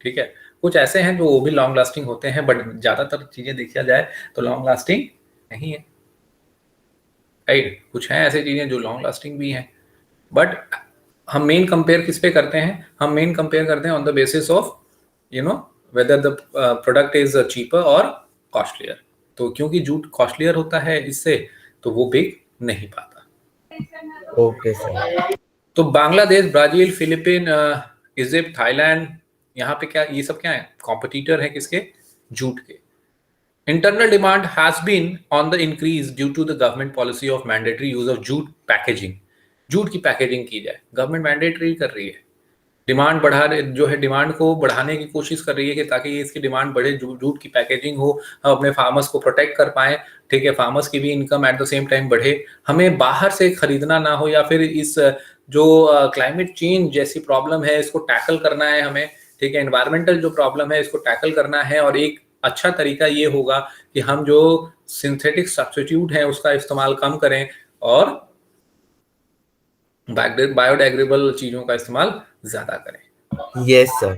Speaker 1: ठीक है। कुछ ऐसे हैं जो वो भी लॉन्ग लास्टिंग होते हैं, बट ज्यादातर चीजें देखा जाए तो लॉन्ग लास्टिंग नहीं है, राइट। कुछ हैं ऐसे चीजें जो लॉन्ग लास्टिंग भी हैं, बट हम मेन कंपेयर किस पे करते हैं, हम मेन कंपेयर करते हैं on the basis of whether the product is cheaper or costlier। तो क्योंकि जूट कॉस्टलियर होता है इससे, तो वो बिक नहीं पाता।
Speaker 7: Okay, sir.
Speaker 1: तो Bangladesh, Brazil, Philippine, Egypt, Thailand, यहाँ पे क्या, ये सब क्या है, कॉम्पिटिटर है किसके, जूट के। Internal demand has been on the increase due to the government policy of mandatory use of jute packaging, jute की पैकेजिंग की जाए, गवर्नमेंट मैंडेटरी कर रही है, डिमांड जो है डिमांड को बढ़ाने की कोशिश कर रही है कि ताकि इसकी डिमांड बढ़े, जूट की पैकेजिंग हो, हम अपने फार्मर्स को प्रोटेक्ट कर पाए, ठीक है, फार्मर्स की भी income eight the same time बढ़े, हमें बाहर से खरीदना ना हो, या फिर इस जो क्लाइमेट चेंज जैसी प्रॉब्लम है इसको टैकल करना है हमें, ठीक है, एनवायरमेंटल जो प्रॉब्लम है इसको टैकल करना है। और एक अच्छा तरीका ये होगा कि हम जो सिंथेटिक सब्स्टिट्यूट है उसका इस्तेमाल कम करें, और बायोडिग्रेडेबल चीजों का इस्तेमाल ज्यादा करें।
Speaker 7: Yes sir.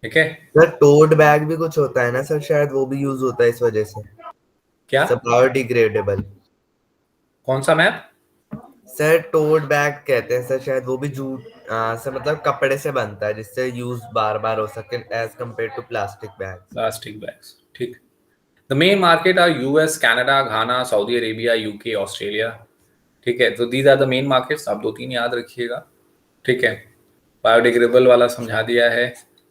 Speaker 1: ठीक है।
Speaker 7: सर टोट बैग भी कुछ होता है ना सर, शायद वो भी यूज होता है इस वजह से।
Speaker 1: क्या?
Speaker 7: Sir biodegradable.
Speaker 1: कौन सा मैप?
Speaker 7: सर टोट बैग कहते हैं सर, शायद वो भी जूट सर मतलब कपड़े से बनता है जिससे यूज बार बार हो सके as compare to plastic bag.
Speaker 1: Plastic bags. ठीक। The main market are US, Canada, Ghana, Saudi Arabia, UK, Australia. ठीक है, तो these are the main markets. आप 2-3 याद रखिएगा। ठीक है, बायोडिग्रेडेबल वाला समझा दिया है।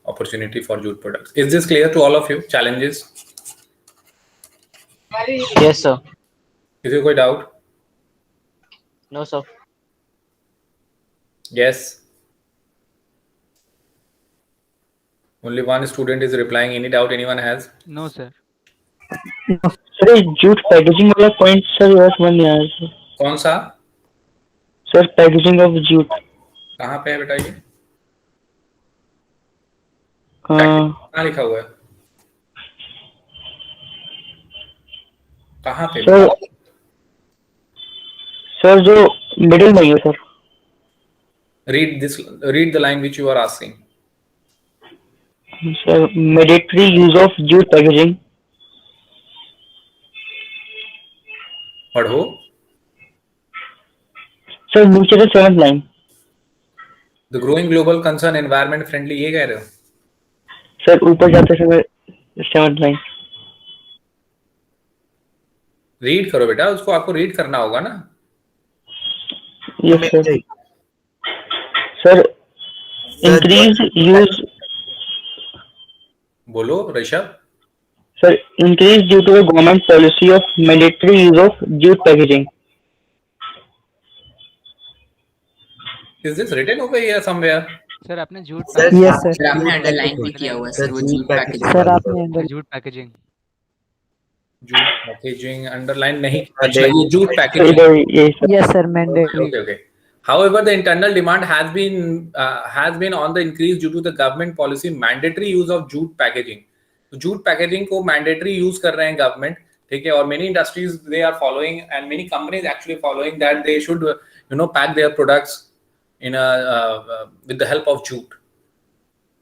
Speaker 1: Opportunity for jute products. Is this clear to all of you? Challenges?
Speaker 8: Yes, sir.
Speaker 1: किसी को कोई doubt?
Speaker 8: No, sir.
Speaker 1: Yes. Only one student is replying. Any doubt anyone has?
Speaker 3: No, sir.
Speaker 2: Sir jute packaging वाला point sir यार समझ नहीं आया sir.
Speaker 1: कौन सा?
Speaker 2: सर पैकेजिंग ऑफ जूट
Speaker 1: कहाँ पे है बेटा ये?
Speaker 2: हाँ
Speaker 1: कहाँ लिखा हुआ है? कहाँ पे?
Speaker 2: सर सर जो मिडिल में ही है sir.
Speaker 1: Read this. Read the line which you are asking.
Speaker 2: Sir mandatory use of jute packaging.
Speaker 1: पढ़ो।
Speaker 2: सर नीचे से 7th line.
Speaker 1: The growing global concern, environment friendly, ये कह रहे हो?
Speaker 2: सर ऊपर जाते समय 7th लाइन।
Speaker 1: रीड करो बेटा, उसको आपको रीड करना होगा ना।
Speaker 2: Yes sir. Sir increase use.
Speaker 1: बोलो Rishabh.
Speaker 2: Sir increase due to government policy of mandatory use of jute packaging.
Speaker 1: Is this written over here somewhere?
Speaker 3: Sir आपने jute
Speaker 7: sir
Speaker 5: Yes, sir.
Speaker 4: Sir आपने अंडरलाइन भी किया हुआ है सर वो jute packaging.
Speaker 5: Sir आपने अंदर
Speaker 3: jute packaging
Speaker 1: jute packaging underline नहीं। अच्छा, ये जूट
Speaker 2: सर
Speaker 1: पैकेजिंग।
Speaker 2: इधर यही sir.
Speaker 5: yes sir mandatory
Speaker 1: Okay. However, the internal demand has been on the increase due to the government policy mandatory use of jute packaging. तो jute packaging को mandatory use कर रहे हैं government, ठीक है, और many industries they are following and many companies actually following that they should pack their products in a with the help of jute,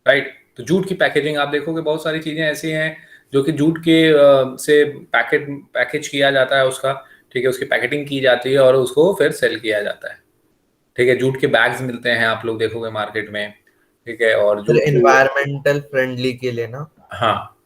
Speaker 1: right? तो jute की पैकेजिंग आप देखोगे बहुत सारी चीजें ऐसी हैं जो कि जूट के से पैकेज किया जाता है उसका, ठीक है, उसकी पैकेटिंग की जाती है और उसको फिर सेल किया जाता है। ठीक है, जूट के बैग्स मिलते हैं, आप लोग देखोगे मार्केट में। ठीक है, और जो
Speaker 7: एनवायरमेंटल फ्रेंडली के लिए ना।
Speaker 1: हाँ,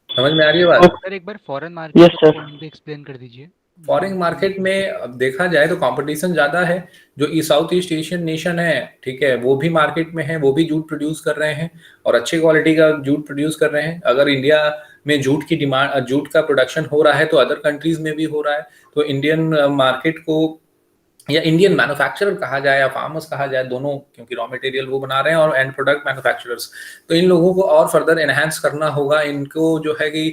Speaker 1: समझ में आ रही है बात?
Speaker 3: सर एक बार फॉरेन
Speaker 2: Yes,
Speaker 3: मार्केट
Speaker 2: sir.
Speaker 3: को भी एक्सप्लेन कर दीजिए।
Speaker 1: फॉरेन मार्केट में अब देखा जाए तो कंपटीशन ज्यादा है। जो साउथ ईस्ट एशियन नेशन है, ठीक है, वो भी मार्केट में है, वो भी जूट प्रोड्यूस कर रहे हैं और अच्छी क्वालिटी का जूट प्रोड्यूस कर रहे हैं। अगर इंडिया में जूट की डिमांड, जूट का प्रोडक्शन हो रहा है तो अदर कंट्रीज में भी हो रहा है। तो इंडियन मार्केट को या इंडियन मैन्युफैक्चरर कहा जाए या फार्मर्स कहा जाए, दोनों, क्योंकि रॉ मटेरियल वो बना रहे हैं और एंड प्रोडक्ट मैन्युफैक्चरर्स, तो इन लोगों को और फर्दर एनहांस करना होगा। इनको जो है कि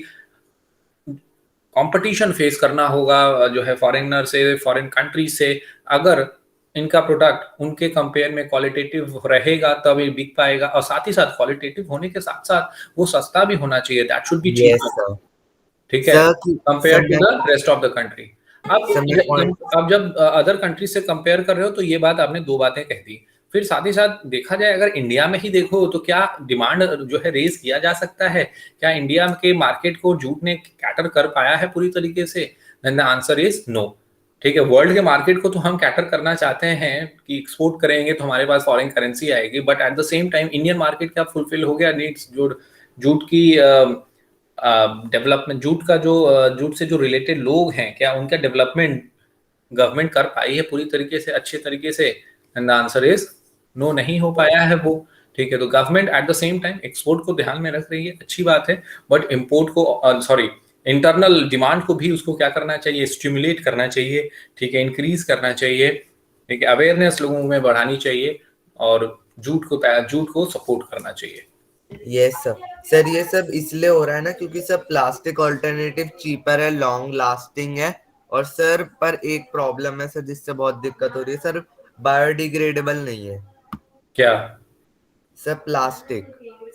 Speaker 1: कंपटीशन फेस करना होगा जो है फॉरेनर से, फॉरेन कंट्री से। अगर इनका प्रोडक्ट उनके कंपेयर में क्वालिटेटिव रहेगा तब ये बिक पाएगा, और साथ ही साथ क्वालिटेटिव होने के साथ साथ वो सस्ता भी होना चाहिए। That should be
Speaker 7: yes
Speaker 1: cheap,
Speaker 7: sir.
Speaker 1: ठीक है, compare to the rest of the country. अब जब अदर कंट्री से कंपेयर कर रहे हो तो ये बात आपने 2 बातें कह दी। फिर साथ ही साथ देखा जाए, अगर इंडिया में ही देखो तो क्या डिमांड जो है रेज किया जा सकता है? क्या इंडिया के मार्केट को जूट ने कैटर कर पाया है पूरी तरीके से? Then the answer is no. ठीक है, वर्ल्ड के मार्केट को तो हम कैटर करना चाहते हैं कि एक्सपोर्ट करेंगे तो हमारे पास फॉरेन करेंसी आएगी, but at the same time Indian market क्या फुलफिल हो गया नीड्स? जो जूट की डेवलपमेंट, जूट से जो रिलेटेड लोग हैं, क्या उनका डेवलपमेंट गवर्नमेंट कर पाई है पूरी तरीके से, अच्छे तरीके से? And the answer is no, नहीं हो पाया है वो। ठीक है, तो government at the same time export को ध्यान में रख रही है, अच्छी बात है, बट इम्पोर्ट को इंटरनल डिमांड को भी उसको क्या करना चाहिए? स्टिमुलेट करना चाहिए, ठीक है, इंक्रीज करना चाहिए, ठीक है, अवेयरनेस लोगों में बढ़ानी चाहिए और जूट को सपोर्ट करना चाहिए।
Speaker 7: Yes sir. सर ये सब इसलिए हो रहा है ना क्योंकि सर प्लास्टिक ऑल्टरनेटिव चीपर है, लॉन्ग लास्टिंग है, और सर पर एक प्रॉब्लम है सर जिससे बहुत दिक्कत हो रही है सर, बायोडिग्रेडेबल नहीं है। क्या सर? प्लास्टिक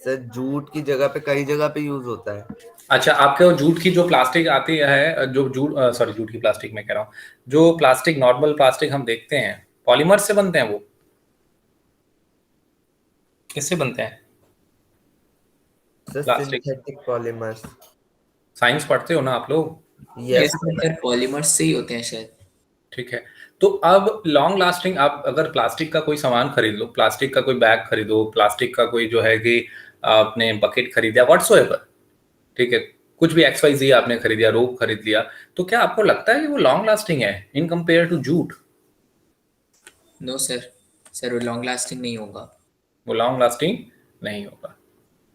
Speaker 7: सर जूट की जगह पे कई जगह पे यूज होता है।
Speaker 1: अच्छा, आपके जूट की जो प्लास्टिक आती है, जो जूट की प्लास्टिक मैं कह रहा हूँ, जो प्लास्टिक नॉर्मल प्लास्टिक हम देखते हैं, पॉलीमर से बनते हैं वो, किससे बनते हैं?
Speaker 7: Sir
Speaker 1: plastic.
Speaker 7: Synthetic polymers.
Speaker 1: Science पढ़ते हो ना आप लोग?
Speaker 7: यस
Speaker 4: सर पॉलीमर्स से ही होते हैं शायद।
Speaker 1: ठीक है, तो अब लॉन्ग लास्टिंग, आप अगर प्लास्टिक का कोई सामान खरीद लो, प्लास्टिक का कोई बैग खरीदो, प्लास्टिक का कोई जो है कि आपने बकेट खरीदा, व्हाट्सोएवर, ठीक है, कुछ भी XYZ आपने खरीद लिया, रोप खरीद लिया, तो क्या आपको लगता है कि वो लॉन्ग लास्टिंग है in compare to jute?
Speaker 4: No sir, sir वो लॉन्ग लास्टिंग नहीं होगा।
Speaker 1: वो लॉन्ग लास्टिंग नहीं होगा,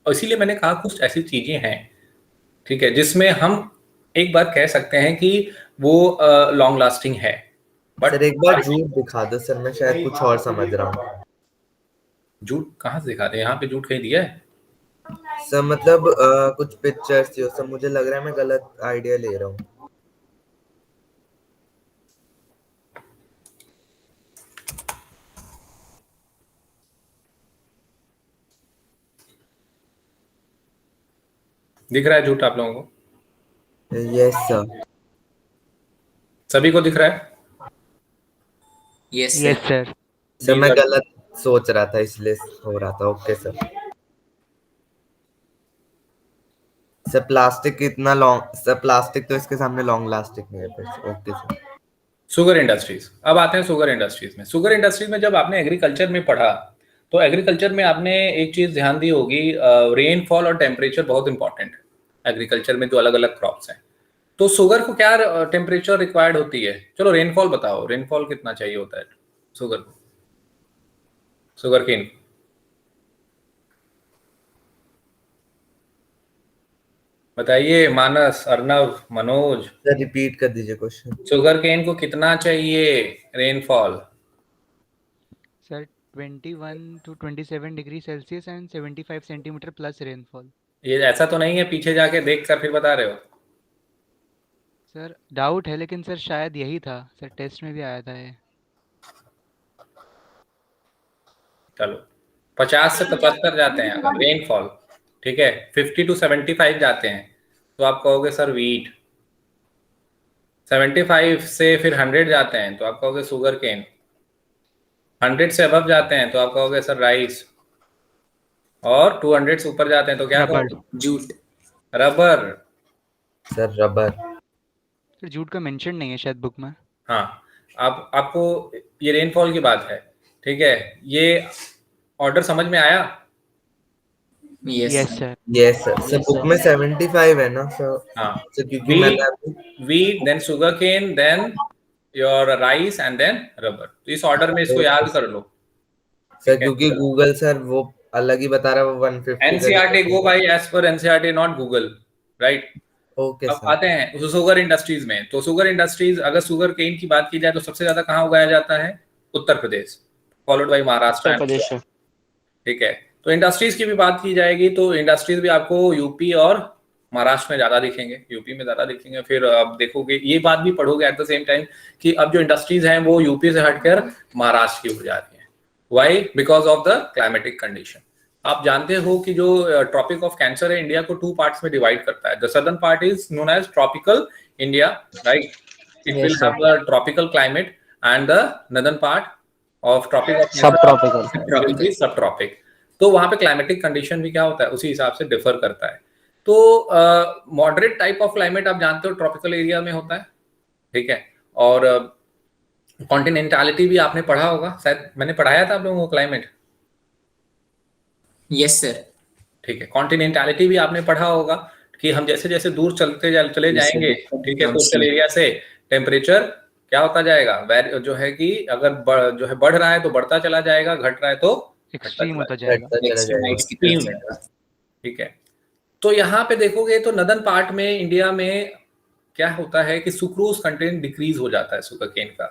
Speaker 1: और इसीलिए मैंने कहा कुछ ऐसी चीजें हैं, ठीक है, जिसमें हम एक बार कह सकते हैं कि वो लॉन्ग लास्टिंग है। बट
Speaker 7: सर एक बार जूट दिखा दो सर, मैं शायद कुछ और समझ रहा हूँ।
Speaker 1: जूट कहाँ से दिखाते हैं? यहाँ पे जूट कहीं दिया है?
Speaker 7: सर मतलब कुछ पिक्चर्स थी सर, मुझे लग रहा है मैं गलत आइडिया ले रहा हूँ।
Speaker 1: दिख रहा है जूट आप लोगों को?
Speaker 7: Yes sir.
Speaker 1: सभी को दिख रहा है?
Speaker 4: Yes
Speaker 3: yes
Speaker 4: sir.
Speaker 3: Sir.
Speaker 7: Sir मैं गलत सोच रहा था इसलिए हो रहा था। Okay sir. सर प्लास्टिक इतना लॉन्ग, सर प्लास्टिक तो इसके सामने लॉन्ग लास्टिक नहीं है फिर। Okay sir.
Speaker 1: शुगर इंडस्ट्रीज, अब आते हैं शुगर इंडस्ट्रीज में। शुगर इंडस्ट्रीज में जब आपने एग्रीकल्चर में पढ़ा, तो एग्रीकल्चर में आपने एक चीज ध्यान दी होगी, रेनफॉल और टेम्परेचर बहुत इंपॉर्टेंट है एग्रीकल्चर में, जो अलग अलग क्रॉप्स हैं। तो शुगर को क्या टेम्परेचर रिक्वायर्ड होती है? चलो रेनफॉल बताओ, रेनफॉल कितना चाहिए होता है शुगर को, शुगर केन? बताइए मानस, अर्नव, मनोज,
Speaker 7: सर रिपीट कर दीजिए क्वेश्चन।
Speaker 1: शुगर केन को कितना चाहिए rainfall?
Speaker 3: Sir 21 to 27 degree Celsius and 75 centimetre plus rainfall.
Speaker 1: ये ऐसा तो नहीं है पीछे जाके देख कर फिर बता रहे हो?
Speaker 3: सर डाउट है, लेकिन सर शायद यही था सर, टेस्ट में भी आया था ये।
Speaker 1: चलो 50 से 75 जाते हैं अगर रेनफॉल, ठीक है, 50 to 75 जाते हैं तो आप कहोगे सर वीट, 75 से फिर 100 जाते हैं तो आप कहोगे शुगर केन, 100 से अबव जाते हैं तो आप कहोगे सर राइस, और 200 से ऊपर जाते हैं तो क्या
Speaker 3: रबर।
Speaker 1: कहोगे?
Speaker 4: Jute.
Speaker 1: Rubber.
Speaker 7: Sir rubber.
Speaker 3: Sir jute का मेंशन नहीं है शायद बुक में।
Speaker 1: हाँ, आप आपको ये रेनफॉल की बात है, ठीक है, ये ऑर्डर समझ में आया?
Speaker 4: Yes
Speaker 3: yes
Speaker 4: sir.
Speaker 3: Sir.
Speaker 7: Yes sir. Sir book में 75 है ना सर?
Speaker 1: हाँ,
Speaker 7: सर क्योंकि मैंने
Speaker 1: wheat, then sugarcane, then your rice and then rubber। तो इस ऑर्डर में इसको याद कर लो।
Speaker 7: सर क्योंकि गूगल सर वो अलग ही बता रहा है, वो 150
Speaker 1: NCERT गो भाई, as per NCERT not Google, right?
Speaker 7: Okay
Speaker 1: अब
Speaker 7: सर।
Speaker 1: आते हैं शुगर इंडस्ट्रीज में। तो शुगर इंडस्ट्रीज, अगर शुगर केन की बात की जाए तो सबसे ज्यादा कहाँ उगाया जाता है? Uttar Pradesh, followed by Maharashtra
Speaker 8: Uttar
Speaker 1: and
Speaker 8: Pradesh sir.
Speaker 1: ठीक है। तो इंडस्ट्रीज की भी बात की जाएगी तो इंडस्ट्रीज भी आपको यूपी और महाराष्ट्र में ज्यादा दिखेंगे, यूपी में ज्यादा दिखेंगे। फिर आप देखोगे, ये बात भी पढ़ोगे एट द सेम टाइम कि अब जो इंडस्ट्रीज हैं वो यूपी से हटकर महाराष्ट्र की हो जा रही हैं। Why? Because of the climatic condition. आप जानते हो कि जो ट्रॉपिक ऑफ कैंसर है इंडिया को 2 पार्ट्स में डिवाइड करता है। The southern part is known as tropical India, right? It will
Speaker 8: Yes,
Speaker 1: have
Speaker 8: sir.
Speaker 1: The tropical climate, and the northern part of tropic of
Speaker 8: Subtropical.
Speaker 1: Will be subtropic. तो वहां पे climatic condition भी क्या होता है, उसी हिसाब से डिफर करता है। तो मॉडरेट टाइप ऑफ क्लाइमेट आप जानते हो ट्रॉपिकल एरिया में होता है, ठीक है। और कॉन्टिनेंटालिटी भी आपने पढ़ा होगा, शायद मैंने पढ़ाया था आप लोगों को क्लाइमेट,
Speaker 4: यस सर।
Speaker 1: ठीक है। कॉन्टिनेंटालिटी भी आपने पढ़ा होगा कि हम जैसे जैसे दूर चले
Speaker 4: Yes,
Speaker 1: जाएंगे,
Speaker 4: sir.
Speaker 1: ठीक है, कोस्टल एरिया से टेम्परेचर क्या होता जाएगा, जो है कि अगर जो है बढ़ रहा है तो बढ़ता चला जाएगा, घट रहा है तो
Speaker 3: एक्सट्रीम
Speaker 1: घटता
Speaker 3: होता
Speaker 1: चला
Speaker 3: जाएगा।
Speaker 7: चला
Speaker 4: एक्सट्रीम
Speaker 7: जाएगा।
Speaker 4: नाइट्स की तरफ
Speaker 1: Extreme।
Speaker 4: जाएगा।
Speaker 1: ठीक है। तो यहाँ पे देखोगे तो नदर्न पार्ट में इंडिया में क्या होता है कि सुक्रोज कंटेंट डिक्रीज हो जाता है शुगर केन का,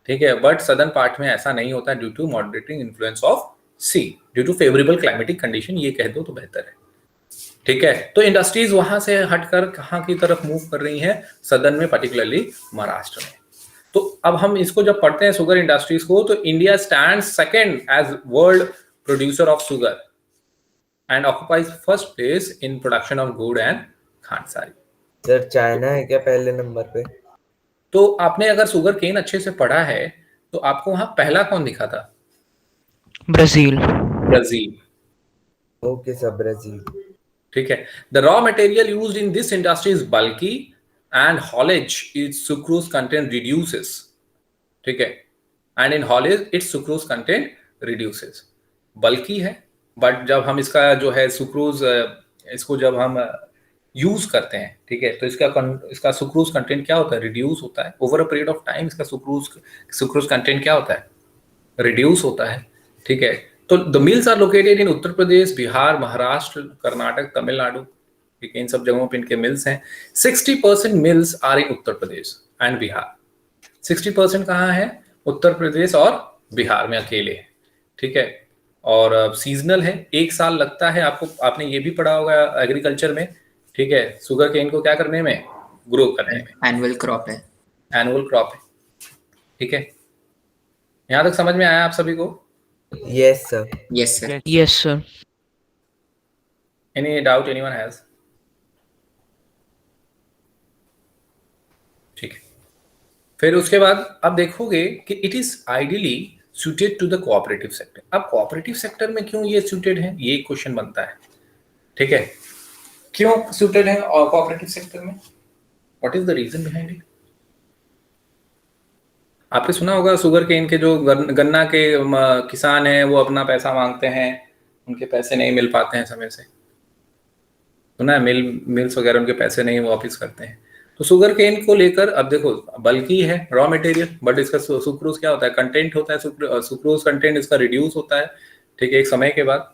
Speaker 1: ठीक है। बट सदर्न पार्ट में ऐसा नहीं होता due to moderating influence of sea, due to favourable climatic condition, ये कह दो तो बेहतर है, ठीक है। तो इंडस्ट्रीज वहां से हटकर कहाँ की तरफ मूव कर रही हैं? सदर्न में, पर्टिकुलरली महाराष्ट्र में। तो अब हम इसको जब पढ़ते हैं शुगर इंडस्ट्रीज को, तो India stand second as world producer of sugar and occupies first place in production of good and khandsari.
Speaker 7: Sir China है क्या पहले नंबर पे?
Speaker 1: तो आपने अगर शुगर केन अच्छे से पढ़ा है तो आपको वहां पहला कौन दिखा था?
Speaker 6: Brazil.
Speaker 1: Brazil.
Speaker 7: Okay sir, Brazil.
Speaker 1: ठीक है। The raw material used in this industry is bulky and haulage its sucrose content reduces. ठीक है, and in haulage its sucrose content reduces. Bulky है, बट जब हम इसका जो है सुक्रोज, इसको जब हम यूज करते हैं, ठीक है, तो इसका सुक्रोज कंटेंट क्या होता है? रिड्यूस होता है। Over a period of time इसका सुक्रोज कंटेंट क्या होता है? रिड्यूस होता है। ठीक है, तो the mills are located in Uttar Pradesh, Bihar, Maharashtra, Karnataka, Tamil Nadu. ठीक है, इन सब जगहों पे इनके मिल्स हैं। 60% mills are in Uttar Pradesh and Bihar. 60% कहाँ है? उत्तर प्रदेश और बिहार में अकेले है। ठीक है, और सीजनल है, एक साल लगता है आपको। आपने ये भी पढ़ा होगा एग्रीकल्चर में, ठीक है, शुगर केन को क्या करने में? ग्रो करने में।
Speaker 4: एनुअल क्रॉप है।
Speaker 1: एनुअल क्रॉप है। ठीक है, यहां तक समझ में आया आप सभी को?
Speaker 7: Yes sir.
Speaker 4: Yes sir.
Speaker 6: Yes sir.
Speaker 1: Any doubt anyone has? ठीक है, फिर उसके बाद आप देखोगे कि it is ideally suited to the cooperative sector. अब कोऑपरेटिव सेक्टर में क्यों ये suited है, ये क्वेश्चन बनता है। ठीक है, क्यों suited है और कोऑपरेटिव सेक्टर में? What is the reason behind it? आपने सुना होगा शुगर केन के जो गन्ना के किसान हैं, वो अपना पैसा मांगते हैं, उनके पैसे नहीं मिल पाते हैं समय से। सुना है, मिल्स वगैरह उनके पैसे नहीं वापिस करते हैं। तो शुगर केन को लेकर अब देखो, बल्कि है रॉ मटेरियल, बट इसका सुक्रोज क्या होता है? कंटेंट होता है। सुक्रोज कंटेंट इसका रिड्यूस होता है। ठीक है, एक समय के बाद।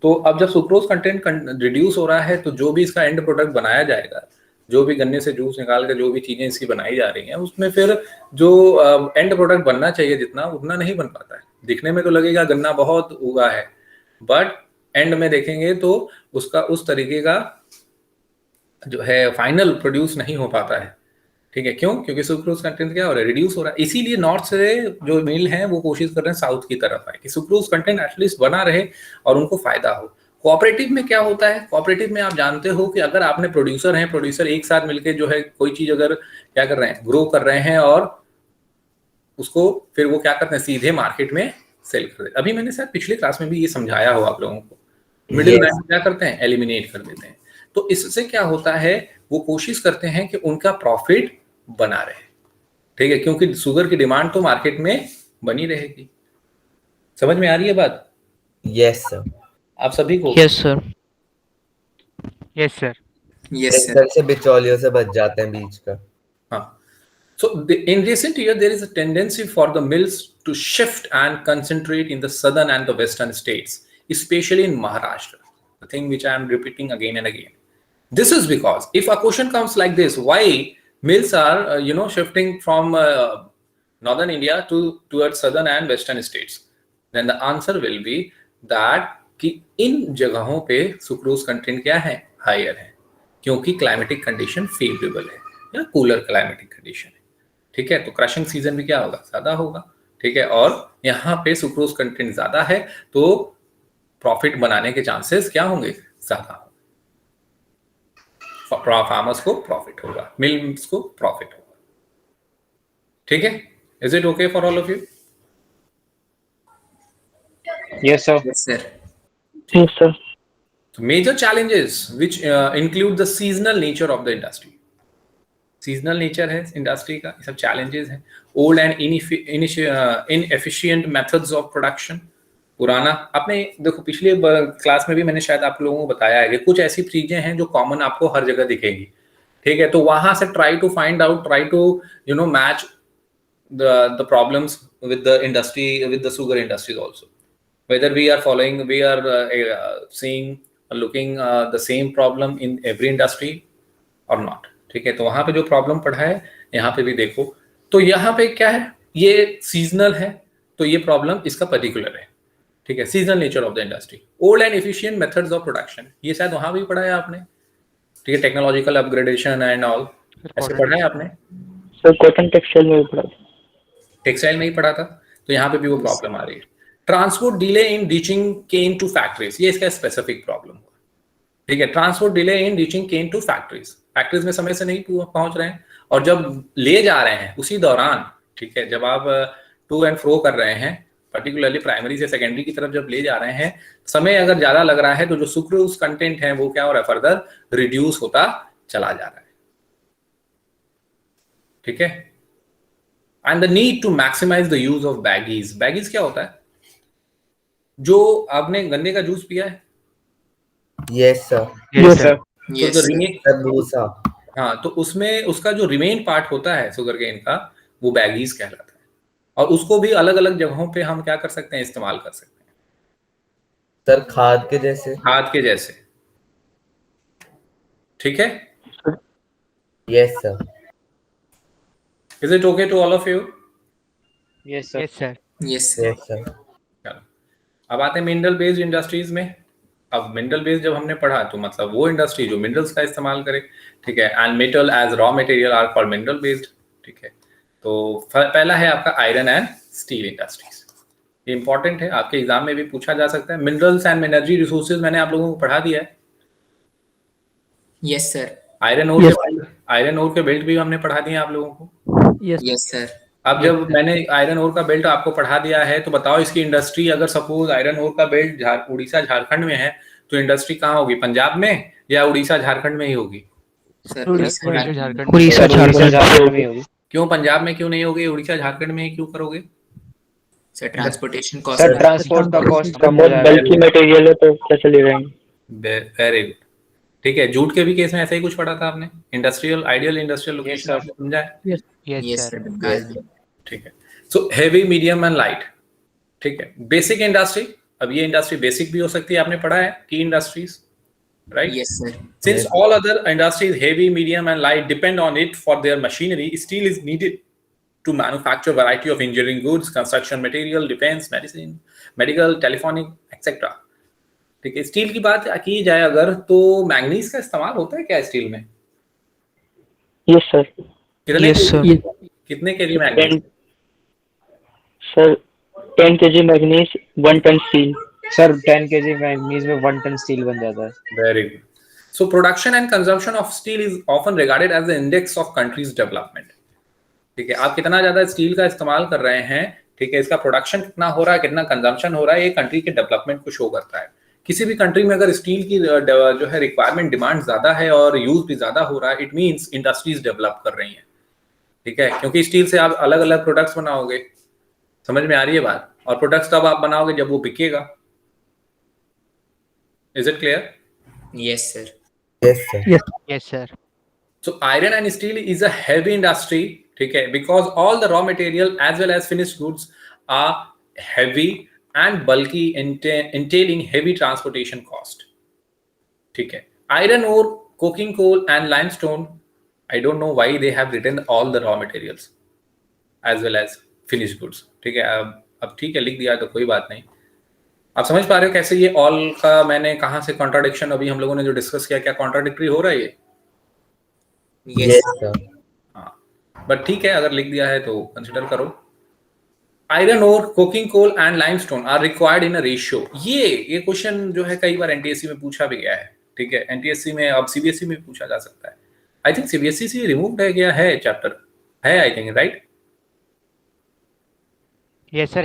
Speaker 1: तो अब जब सुक्रोज कंटेंट रिड्यूस हो रहा है, तो जो भी इसका एंड प्रोडक्ट बनाया जाएगा, जो भी गन्ने से जूस निकाल कर जो भी चीजें इसकी बनाई जा रही हैं, उसमें फिर जो एंड प्रोडक्ट बनना चाहिए जितना, उतना नहीं बन पाता है। दिखने में तो लगेगा गन्ना बहुत उगा है, बट एंड में देखेंगे तो उसका उस तरीके का जो है फाइनल प्रोड्यूस नहीं हो पाता है। ठीक है, क्यों? क्योंकि सुक्रोज कंटेंट क्या हो रहा है? रिड्यूस हो रहा है। इसीलिए नॉर्थ से जो मिल है वो कोशिश कर रहे हैं साउथ की तरफ आए कि सुक्रोज कंटेंट एटलीस्ट बना रहे और उनको फायदा हो। कोऑपरेटिव में क्या होता है? कोऑपरेटिव में आप जानते हो कि अगर आपने प्रोड्यूसर हैं, प्रोड्यूसर एक साथ मिलकर जो है कोई चीज अगर क्या कर रहे हैं, ग्रो कर रहे हैं, और उसको फिर वो क्या करते हैं, सीधे मार्केट में सेल कर देते हैं। अभी मैंने शायद पिछले क्लास में भी ये समझाया हो आप लोगों को। मिडिल मैन क्या करते हैं? एलिमिनेट कर देते हैं। तो इससे क्या होता है, वो कोशिश करते हैं कि उनका प्रॉफिट बना रहे। ठीक है, क्योंकि शुगर की डिमांड तो मार्केट में बनी रहेगी। समझ में आ रही है बात?
Speaker 7: Yes sir.
Speaker 1: आप सभी को?
Speaker 6: Yes sir.
Speaker 3: Yes sir.
Speaker 4: Yes sir.
Speaker 7: Sir से बिचौलियों से बच जाते हैं बीच का।
Speaker 1: हाँ। So in recent years, there is a tendency for the mills to shift and concentrate in the southern and the western states, especially in Maharashtra. The thing which I am repeating again and again. This is because if a question comes like this, why mills are shifting from northern India towards southern and western states, then the answer will be that कि इन जगहों पे sucrose content क्या है? Higher है, क्योंकि climatic condition favourable है या cooler climatic condition है। ठीक है, तो क्रशिंग सीजन भी क्या होगा? ज्यादा होगा। ठीक है, और यहाँ पे सुक्रोज कंटेंट ज्यादा है, तो प्रॉफिट बनाने के चांसेस क्या होंगे? ज्यादा होंगे। फार्मर्स को प्रॉफिट होगा, मिल्स को प्रॉफिट होगा। ठीक है, is it okay for all of you?
Speaker 8: Yes, sir.
Speaker 4: Yes sir.
Speaker 2: Yes, sir.
Speaker 1: Major challenges which include the seasonal nature of the industry. Seasonal nature है इंडस्ट्री का, ये सब चैलेंजेस हैं। Old and inefficient methods of production, पुराना। आपने देखो पिछले class में भी मैंने शायद आप लोगों को बताया है कि कुछ ऐसी चीजें हैं जो कॉमन आपको हर जगह दिखेंगी। ठीक है, तो वहां से try to find out, try to match the problems with the industry, with the sugar industries also, whether we are seeing looking the same problem in every industry or not. ठीक है, तो वहां पे जो प्रॉब्लम पढ़ा है यहाँ पे भी देखो। तो यहाँ पे क्या है, ये सीजनल है, तो ये प्रॉब्लम इसका पर्टिकुलर है। ठीक है, seasonal nature of the industry. Old and efficient methods of production, ये शायद वहां भी पढ़ा है आपने। ठीक है, टेक्नोलॉजिकल अपग्रेडेशन एंड ऑल, ऐसे पढ़ा है आपने?
Speaker 2: सर कॉटन टेक्सटाइल में भी पढ़ा था।
Speaker 1: टेक्सटाइल में ही पढ़ा था, तो यहाँ पे भी वो प्रॉब्लम आ रही है। Transport delay in reaching cane to factories, ये इसका स्पेसिफिक प्रॉब्लम हुआ। ठीक है, transport delay in reaching cane to factories, factories में समय से नहीं पहुंच रहे हैं, और जब ले जा रहे हैं उसी दौरान, ठीक है, जब आप टू एंड फ्रो कर रहे हैं, पर्टिकुलरली प्राइमरी से सेकेंडरी की तरफ जब ले जा रहे हैं, समय अगर ज्यादा लग रहा है तो जो सुक्रोज कंटेंट है वो क्या हो रहा है, फर्दर रिड्यूस होता चला जा रहा है। ठीक है। And the need to maximise the use of bagasse. Bagasse क्या होता है? जो आपने गन्ने का जूस पिया है,
Speaker 7: yes sir.
Speaker 3: Yes, sir.
Speaker 4: Yes,
Speaker 1: तो
Speaker 4: sir.
Speaker 7: तरबूजा।
Speaker 1: हाँ, तो उसमें उसका जो रिमेन पार्ट होता है शुगर केन का, वो बैगीज कहलाता है। और उसको भी अलग अलग जगहों पे हम क्या कर सकते हैं, इस्तेमाल कर सकते हैं,
Speaker 7: सर खाद के जैसे।
Speaker 1: खाद के जैसे। ठीक है।
Speaker 7: Yes sir.
Speaker 1: Is it okay to all of you?
Speaker 8: Yes, sir.
Speaker 3: Yes, sir.
Speaker 4: Yes, sir.
Speaker 7: Yes sir.
Speaker 1: चलो, अब आते हैं मिनरल बेस्ड इंडस्ट्रीज में। अब मिनरल बेस्ड जब हमने पढ़ा तो मतलब वो इंडस्ट्री जो मिनरल्स का इस्तेमाल करे। ठीक है। And metal as raw material are called mineral based. ठीक है। तो पहला है आपका आयरन एंड स्टील इंडस्ट्रीज। ये इंपॉर्टेंट है, आपके एग्जाम में भी पूछा जा सकता है। मिनरल्स एंड एनर्जी रिसोर्सेज मैंने आप लोगों को पढ़ा दिया है।
Speaker 4: Yes, sir.
Speaker 1: Iron ore
Speaker 5: Yes.
Speaker 1: Iron ore के बेल्ट भी हमने पढ़ा दिए आप लोगों को।
Speaker 5: Yes.
Speaker 4: Yes, sir.
Speaker 1: अब जब मैंने आयरन ओर का बेल्ट आपको पढ़ा दिया है तो बताओ इसकी इंडस्ट्री, अगर सपोज आयरन ओर का बेल्ट उड़ीसा झारखंड में है तो इंडस्ट्री कहाँ होगी, पंजाब में या उड़ीसा झारखंड में ही होगी?
Speaker 4: Sir,
Speaker 5: Odisha,
Speaker 4: Odisha,
Speaker 3: Jharkhand.
Speaker 6: Orissa
Speaker 8: Sir, Orissa
Speaker 6: Jharkhand.
Speaker 8: Jharkhand में होगी।
Speaker 1: क्यों पंजाब में क्यों नहीं होगी, उड़ीसा झारखंड में ही क्यों करोगे?
Speaker 4: sir, transportation cost.
Speaker 8: Sir transport का कॉस्ट कम हो
Speaker 2: बहुत
Speaker 8: जाएगा।
Speaker 2: बल्कि मटेरियल है तो कैसे ले जाएंगे?
Speaker 1: Very good. ठीक है। जूट के भी केस में ऐसा ही कुछ पढ़ा था आपने, industrial ideal industrial
Speaker 8: Yes,
Speaker 1: location,
Speaker 8: sir.
Speaker 1: आपने समझा है?
Speaker 5: Yes.
Speaker 3: Yes,
Speaker 4: Yes,
Speaker 3: sir.
Speaker 4: sir. Guys.
Speaker 1: ठीक है। So heavy, medium and light. ठीक है। बेसिक इंडस्ट्री, अब ये इंडस्ट्री बेसिक भी हो सकती है, आपने पढ़ा है की industries, right?
Speaker 4: Yes, sir.
Speaker 1: Since all other industries, heavy, medium, and light, depend on it for their machinery, steel is needed to manufacture variety of engineering goods, construction material, defense, medicine, medical, telephonic, etc. ठीक है। Steel की बात की जाए अगर तो manganese का इस्तेमाल होता है क्या स्टील में?
Speaker 2: Yes sir.
Speaker 1: कितने
Speaker 6: Yes, sir.
Speaker 5: Yes.
Speaker 1: कितने KG manganese?
Speaker 2: Sir 10 kg manganese 1 tonne steel.
Speaker 8: Sir 10 kg manganese में 1 टन स्टील बन जाता है।
Speaker 1: Very good. So production and consumption of steel is often regarded as the index of country's development. ठीक है। आप कितना ज्यादा स्टील का इस्तेमाल कर रहे हैं, ठीक है, इसका प्रोडक्शन कितना हो रहा है, कितना कंजम्पशन हो रहा है, ये कंट्री के डेवलपमेंट को शो करता है। किसी भी कंट्री में अगर स्टील की जो है रिक्वायरमेंट, डिमांड ज्यादा है और यूज भी ज्यादा हो रहा है, इट मींस इंडस्ट्रीज डेवलप कर रही हैं। ठीक है। क्योंकि स्टील से आप अलग अलग प्रोडक्ट्स बनाओगे, समझ में आ रही है बात? और प्रोडक्ट्स तब आप बनाओगे जब वो बिकेगा। Is it clear?
Speaker 4: Yes, sir.
Speaker 7: Yes sir.
Speaker 3: Yes, sir.
Speaker 1: So iron and steel is a heavy industry, ठीक है, because all the raw material as well as finished goods are heavy and bulky, entailing heavy transportation cost. ठीक है। Iron ore, coking coal and limestone, I don't know why they have written all the raw materials as well as finished goods. ठीक है। अब ठीक है, लिख दिया तो कोई बात नहीं। आप समझ पा रहे हो कैसे ये ऑल का मैंने कहां से कॉन्ट्राडिक्शन, अभी हम लोगों ने जो डिस्कस किया, क्या कॉन्ट्राडिक्टरी हो रहा है ये?
Speaker 4: Yes,
Speaker 7: yes
Speaker 4: sir.
Speaker 7: सर।
Speaker 1: हाँ, बट ठीक है, अगर लिख दिया है तो कंसिडर करो। Iron ore, coking coal and limestone are required in a ratio. ये क्वेश्चन जो है कई बार एनटीएससी में पूछा भी गया है। ठीक है। एनटीएससी में, अब सीबीएसई में पूछा जा सकता है। आई थिंक सीबीएसई से रिमूव है गया है चैप्टर, है I think, right?
Speaker 3: Yes, sir.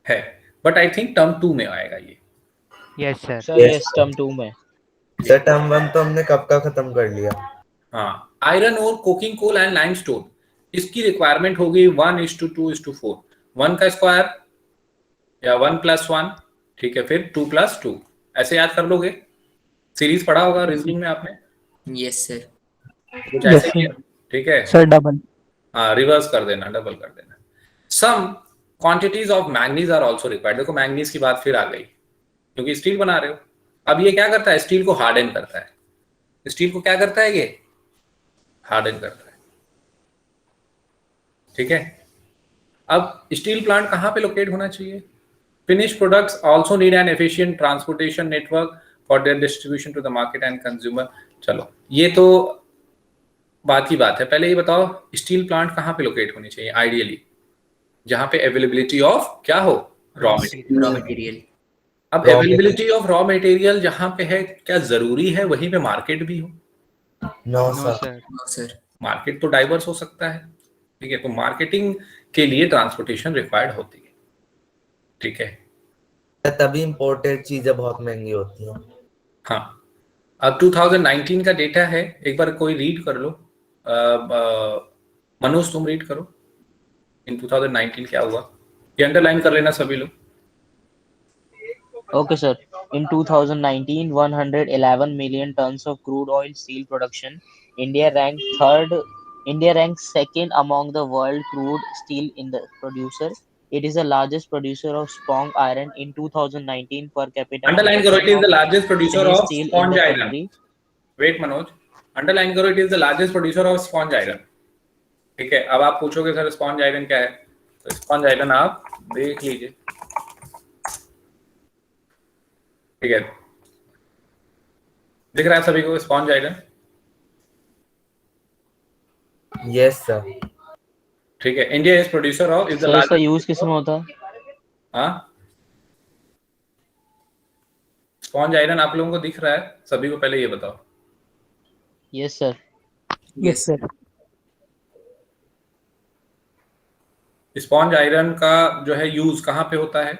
Speaker 1: है, बट आई थिंक टर्म 2 में आएगा ये।
Speaker 3: Yes, sir.
Speaker 8: Sir
Speaker 7: Yes,
Speaker 8: yes term 2 में।
Speaker 7: सर टर्म 1 तो हमने कब का खत्म कर लिया।
Speaker 1: हाँ, iron ore, coking coal and limestone, इसकी रिक्वायरमेंट होगी 1:2:4, 1 का स्क्वायर या 1+1, ठीक है, फिर 2+2, ऐसे याद कर लोगे। सीरीज पढ़ा होगा रीजनिंग में आपने,
Speaker 4: Yes, sir.
Speaker 1: कुछ ऐसे ही है, ठीक है।
Speaker 5: Sir, double.
Speaker 1: हाँ, रिवर्स कर देना, डबल कर देना। Some quantities of manganese are also required. देखो मैंगनीज की बात फिर आ गई, क्योंकि स्टील बना रहे हो। अब ये क्या करता है, स्टील को हार्डन करता है। स्टील को क्या करता है, ये हार्डन करता है। ठीक है। अब स्टील प्लांट कहाँ पे लोकेट होना चाहिए? Finish products also need an efficient transportation network for their distribution to the market and consumer. चलो, ये तो बात की बात है। पहले ये बताओ स्टील प्लांट कहाँ पे लोकेट होनी चाहिए आइडियली? जहां पे अवेलेबिलिटी ऑफ क्या हो, रॉ मटेरियल।
Speaker 4: Raw material.
Speaker 1: अब अवेलेबिलिटी ऑफ रॉ मटेरियल जहां पे है, क्या जरूरी है वहीं पे मार्केट भी हो?
Speaker 7: No
Speaker 3: No,
Speaker 7: sir.
Speaker 3: sir.
Speaker 4: No, sir.
Speaker 1: Market तो डाइवर्स हो सकता है। ठीक है, तो मार्केटिंग के लिए ट्रांसपोर्टेशन रिक्वायर्ड होती है। ठीक है,
Speaker 7: तभी इम्पोर्टेड चीजें बहुत महंगी होती हैं।
Speaker 1: हाँ। अब 2019 का डेटा है, एक बार कोई रीड कर लो। मनोज तुम रीड करो, इन 2019 क्या हुआ, ये अंडरलाइन कर लेना सभी लोग।
Speaker 9: Okay, sir. In 2019, 111 million tons of crude oil steel production. India ranked third. India ranked second among the world crude steel in the producer. It is the largest producer of sponge iron in 2019 per capita
Speaker 1: underline करो, it
Speaker 9: consumption
Speaker 1: is the
Speaker 9: of
Speaker 1: largest producer
Speaker 9: finished
Speaker 1: of
Speaker 9: steel in
Speaker 1: sponge
Speaker 9: the
Speaker 1: iron.
Speaker 9: country.
Speaker 1: Wait Manoj, underline करो, it is the largest producer of sponge iron. ठीक है, अब आप पूछोगे sir sponge iron क्या है, तो स्पॉन्ज आयरन आप देख लीजिए। ठीक है, दिख रहा है सभी को स्पॉन्ज आयरन?
Speaker 7: Yes sir.
Speaker 1: ठीक है, India is producer of, is the
Speaker 9: Sir, इसका use
Speaker 1: लार्जेस्ट।
Speaker 9: किस में होता है?
Speaker 1: हाँ, स्पॉन्ज आयरन आप लोगों को दिख रहा है सभी को, पहले ये बताओ।
Speaker 9: Yes, sir.
Speaker 5: Yes sir.
Speaker 1: Sponge iron का जो है यूज कहाँ पे होता है,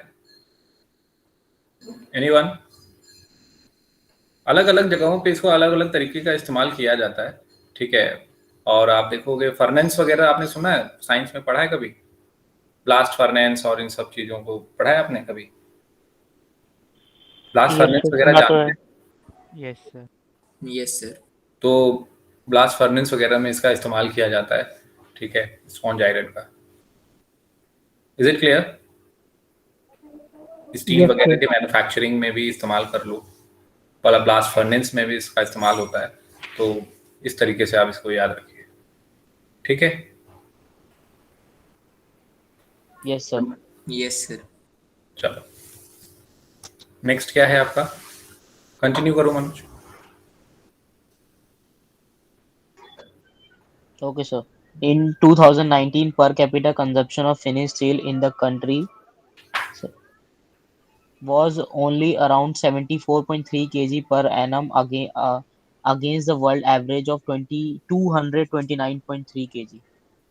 Speaker 1: एनीवन? अलग अलग जगहों पे इसको अलग अलग तरीके का इस्तेमाल किया जाता है। ठीक है, और आप देखोगे फर्नेंस वगैरह आपने सुना है, साइंस में पढ़ा है कभी, ब्लास्ट फर्नेंस और इन सब चीजों को पढ़ा है आपने कभी? ब्लास्ट
Speaker 2: Yes,
Speaker 1: फर्नेंस
Speaker 2: sir,
Speaker 1: वगैरह
Speaker 2: सुना तो
Speaker 1: जानते
Speaker 2: है।
Speaker 1: हैं?
Speaker 3: Yes sir.
Speaker 4: Yes, sir.
Speaker 1: तो ब्लास्ट फर्नेंस वगैरह में इसका इस्तेमाल किया जाता है। ठीक है, स्पॉन्ज आयरन का। Is it clear? Steel
Speaker 5: Yes,
Speaker 1: वगैरह
Speaker 5: sir.
Speaker 1: के मैन्युफैक्चरिंग में भी इस्तेमाल कर लो, वाला ब्लास्ट फर्नेंस में भी इसका इस्तेमाल होता है। तो इस तरीके से आप इसको याद रखिए। ठीक है,
Speaker 9: Yes, sir.
Speaker 4: Yes, sir.
Speaker 1: चलो नेक्स्ट क्या है आपका, कंटिन्यू करो Manoj.
Speaker 9: Okay, sir. In 2019, per capita consumption of finished steel in the country was only around 74.3 kg per annum against the world average of 229.3 kg.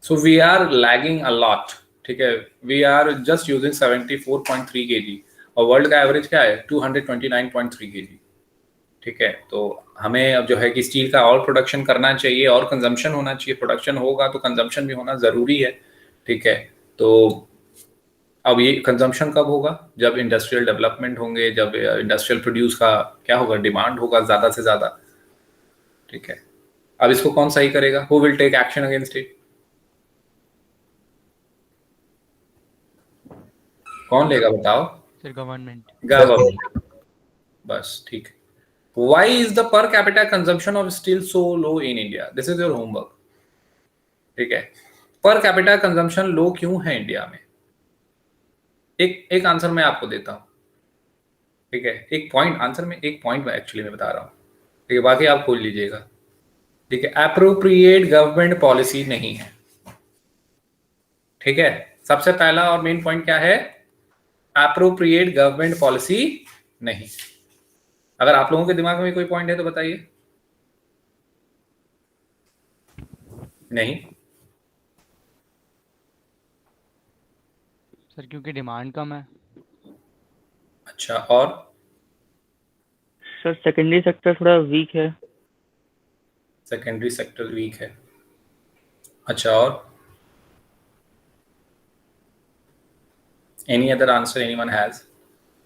Speaker 1: So we are lagging a lot. ठीक है, we are just using 74.3 kg और world का average क्या है, 229.3 kg। ठीक है, तो हमें अब जो है कि स्टील का और प्रोडक्शन करना चाहिए और कंजम्पशन होना चाहिए। प्रोडक्शन होगा तो कंजम्पशन भी होना ज़रूरी है। ठीक है, तो अब ये कंजम्पशन कब होगा, जब इंडस्ट्रियल डेवलपमेंट होंगे, जब इंडस्ट्रियल प्रोड्यूस का क्या होगा, डिमांड होगा ज़्यादा से ज़्यादा। ठीक है, अब इसको कौन सही करेगा, who will take action against it, कौन लेगा बताओ?
Speaker 3: Sir government.
Speaker 1: गवर्नमेंट। बस ठीक है। Why is the per capita consumption of steel so low in India? This is your homework. ठीक है, पर कैपिटा कंजम्पशन लो क्यों है इंडिया में? एक आंसर मैं आपको देता हूं। ठीक है, एक पॉइंट आंसर में, एक पॉइंट मैं एक्चुअली मैं बता रहा हूं। ठीक है, बाकी आप खोल लीजिएगा। ठीक है, एप्रोप्रिएट गवर्नमेंट पॉलिसी नहीं है। ठीक है, सबसे पहला और मेन पॉइंट क्या है, एप्रोप्रिएट गवर्नमेंट पॉलिसी नहीं। अगर आप लोगों के दिमाग में कोई पॉइंट है तो बताइए। नहीं
Speaker 3: सर क्योंकि डिमांड कम है।
Speaker 1: अच्छा, और
Speaker 2: सर सेकेंडरी सेक्टर थोड़ा वीक है।
Speaker 1: सेकेंडरी सेक्टर वीक है। अच्छा, और any other answer anyone has?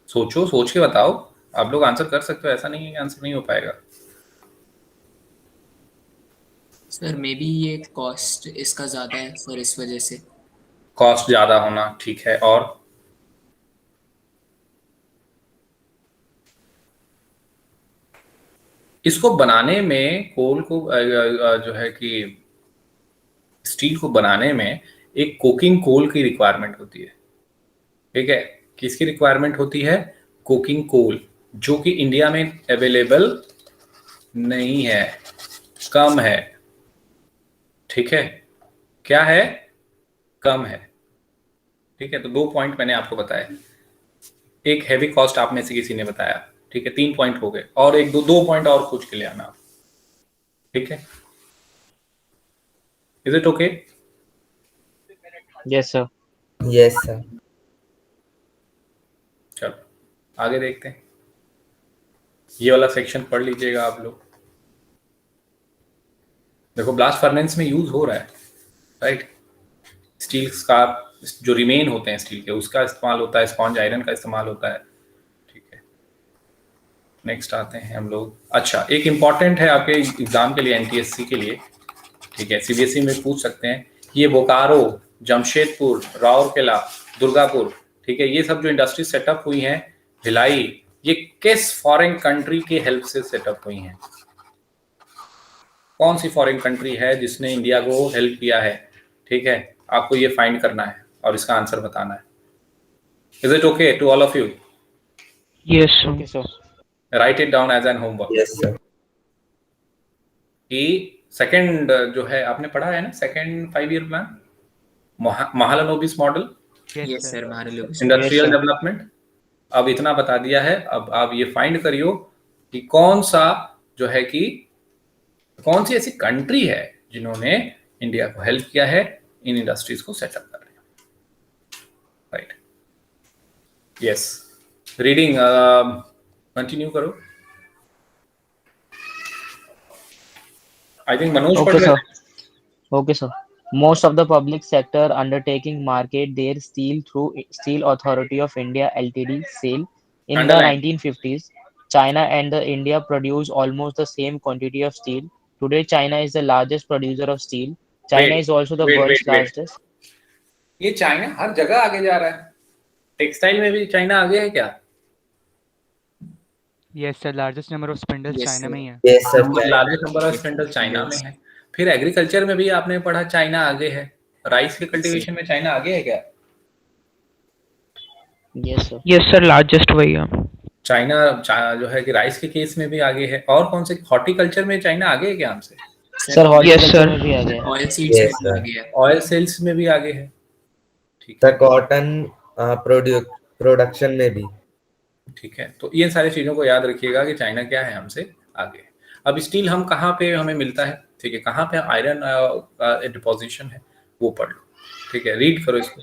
Speaker 1: सोचो, सोच के बताओ। आप लोग आंसर कर सकते हो, ऐसा नहीं है आंसर नहीं हो पाएगा।
Speaker 4: सर मे बी ये कॉस्ट इसका ज़्यादा है सर, इस वजह से।
Speaker 1: कॉस्ट ज्यादा होना, ठीक है, और इसको बनाने में कोल को जो है कि स्टील को बनाने में एक कोकिंग कोल की रिक्वायरमेंट होती है। ठीक है, किसकी रिक्वायरमेंट होती है, कोकिंग कोल, जो कि इंडिया में अवेलेबल नहीं है, कम है। ठीक है, क्या है, कम है। ठीक है, तो 2 पॉइंट मैंने आपको बताया, एक हैवी कॉस्ट आप में से किसी ने बताया। ठीक है, 3 पॉइंट हो गए, और एक दो पॉइंट और पूछ के ले आना आप। ठीक है, is it okay?
Speaker 9: Yes, sir.
Speaker 7: Yes sir.
Speaker 1: चलो आगे देखते हैं, ये वाला सेक्शन पढ़ लीजिएगा आप लोग। देखो ब्लास्ट फर्नेस में यूज हो रहा है, राइट, स्टील का जो रिमेन होते हैं स्टील के उसका इस्तेमाल होता है, स्पॉन्ज आयरन का इस्तेमाल होता है। ठीक है, नेक्स्ट आते हैं हम लोग। अच्छा, एक इम्पॉर्टेंट है आपके एग्जाम के लिए, एनटीएससी के लिए, ठीक है, सीबीएसई में पूछ सकते हैं, ये बोकारो, जमशेदपुर, राउरकेला, दुर्गापुर, ठीक है, ये सब जो इंडस्ट्री सेटअप हुई हैं, भिलाई, ये किस फॉरेन कंट्री के हेल्प से सेटअप हुई हैं? कौन सी फॉरेन कंट्री है जिसने इंडिया को हेल्प किया है? ठीक है, आपको ये फाइंड करना है और इसका आंसर बताना है। Is it okay to all of you?
Speaker 6: Yes
Speaker 9: Okay, sir.
Speaker 1: Write it down as an homework.
Speaker 7: Yes sir.
Speaker 1: कि सेकंड जो है आपने पढ़ा है ना, second 5 year plan, Mahalanobis model,
Speaker 4: yes sir, हमारे लोग
Speaker 1: इंडस्ट्रियल
Speaker 9: sir.
Speaker 1: डेवलपमेंट। अब इतना बता दिया है, अब आप ये फाइंड करियो कि कौन सा जो है कि कौन सी ऐसी कंट्री है जिन्होंने इंडिया को हेल्प किया है इन इंडस्ट्रीज को सेटअप करने में, राइट? यस, रीडिंग कंटिन्यू करो। आई थिंक मनोज पढ़
Speaker 9: Okay,
Speaker 1: रहे
Speaker 9: sir.
Speaker 1: थे।
Speaker 9: Okay, sir. Most of the public sector undertaking market their steel through Steel Authority of India Ltd. SAIL. In the
Speaker 1: Underline.
Speaker 9: 1950s, China and the India produced almost the same quantity of steel. Today, China is the largest producer of steel. China
Speaker 1: Wait,
Speaker 9: is also the
Speaker 1: wait,
Speaker 9: world's
Speaker 1: wait, wait.
Speaker 9: largest.
Speaker 1: ये China हर जगह आगे जा रहा है, textile में भी China आगे है क्या?
Speaker 3: Yes sir, largest number of spindles
Speaker 4: Yes,
Speaker 3: China
Speaker 4: sir.
Speaker 3: में ही है।
Speaker 7: Yes sir.
Speaker 1: Largest number of spindle China में है। फिर एग्रीकल्चर में भी आपने पढ़ा चाइना आगे है, राइस के कल्टीवेशन में चाइना आगे है क्या?
Speaker 9: Yes, sir.
Speaker 6: Yes sir, largest वही है।
Speaker 1: चाइना जो है कि राइस के केस में भी आगे है। और कौन से, हॉर्टिकल्चर में चाइना आगे है क्या हमसे?
Speaker 9: Sir, horticulture
Speaker 6: sir.
Speaker 9: में भी आ गया।
Speaker 4: ऑयल सीड्स
Speaker 7: Yes,
Speaker 4: में
Speaker 7: sir.
Speaker 4: आ गया।
Speaker 1: ऑयल सेल्स में भी आगे है, ठीक
Speaker 7: सर
Speaker 1: है,
Speaker 7: कॉटन प्रोडक्शन में भी।
Speaker 1: ठीक है। तो ये सारी चीजों को याद रखिएगा कि चाइना क्या है हमसे आगे है। अब स्टील हम कहाँ पे हमें मिलता है, ठीक है, कहाँ पे आयरन डिपोजिशन है वो पढ़ लो, ठीक है, रीड करो इसको।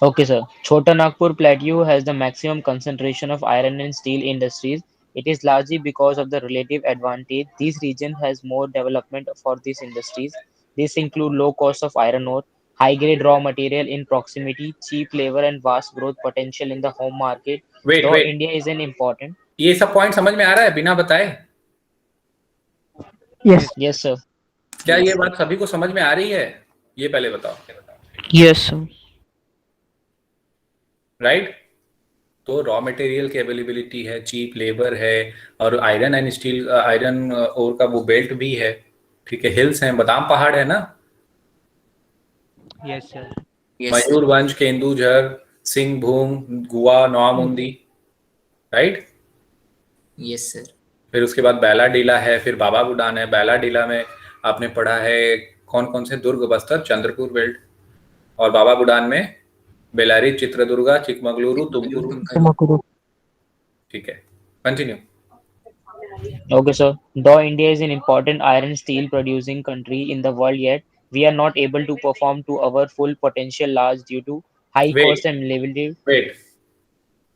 Speaker 9: Okay, sir. Chota Nagpur Plateau has the maximum concentration of iron and steel industries. It is largely because of the relative advantage. This region has more development for these industries. These include low cost of iron ore, high-grade raw material in proximity, cheap labor, and vast growth potential in the home market.
Speaker 1: Wait
Speaker 9: Though
Speaker 1: wait,
Speaker 9: India is an important.
Speaker 1: ये सब point समझ में आ रहा है बिना बताए?
Speaker 5: Yes
Speaker 9: Yes, sir.
Speaker 1: क्या
Speaker 4: Yes,
Speaker 1: ये
Speaker 4: sir.
Speaker 1: बात सभी को समझ में आ रही है? ये पहले बताओ,
Speaker 6: यस सर।
Speaker 1: राइट? तो रॉ मटेरियल की अवेलेबिलिटी है, चीप लेबर है, और iron and steel, iron ore का वो बेल्ट भी है, ठीक है, हिल्स हैं, बादाम पहाड़ है ना,
Speaker 3: yes sir.
Speaker 4: Yes, sir.
Speaker 1: Mayurbhanj, Keonjhar, Singhbhum, Goa, Noamundi, right?
Speaker 4: Yes, sir.
Speaker 1: फिर उसके बाद बैलाडीला है, फिर बाबा बुडान है। बैलाडीला में आपने पढ़ा है कौन कौन से दुर्ग, बस्तर, चंद्रपुर बेल्ट, और बाबा बुडान में बेलारी, चित्रदुर्गा, चिकमगलुरु, तुमकुरू,
Speaker 5: तुमकुरू।
Speaker 1: ठीक है, continue.
Speaker 9: Okay, sir. Though India is an important iron steel producing country in the world, yet we are not able to perform to our full potential large due to high
Speaker 1: Wait.
Speaker 9: cost and relative.
Speaker 1: Wait,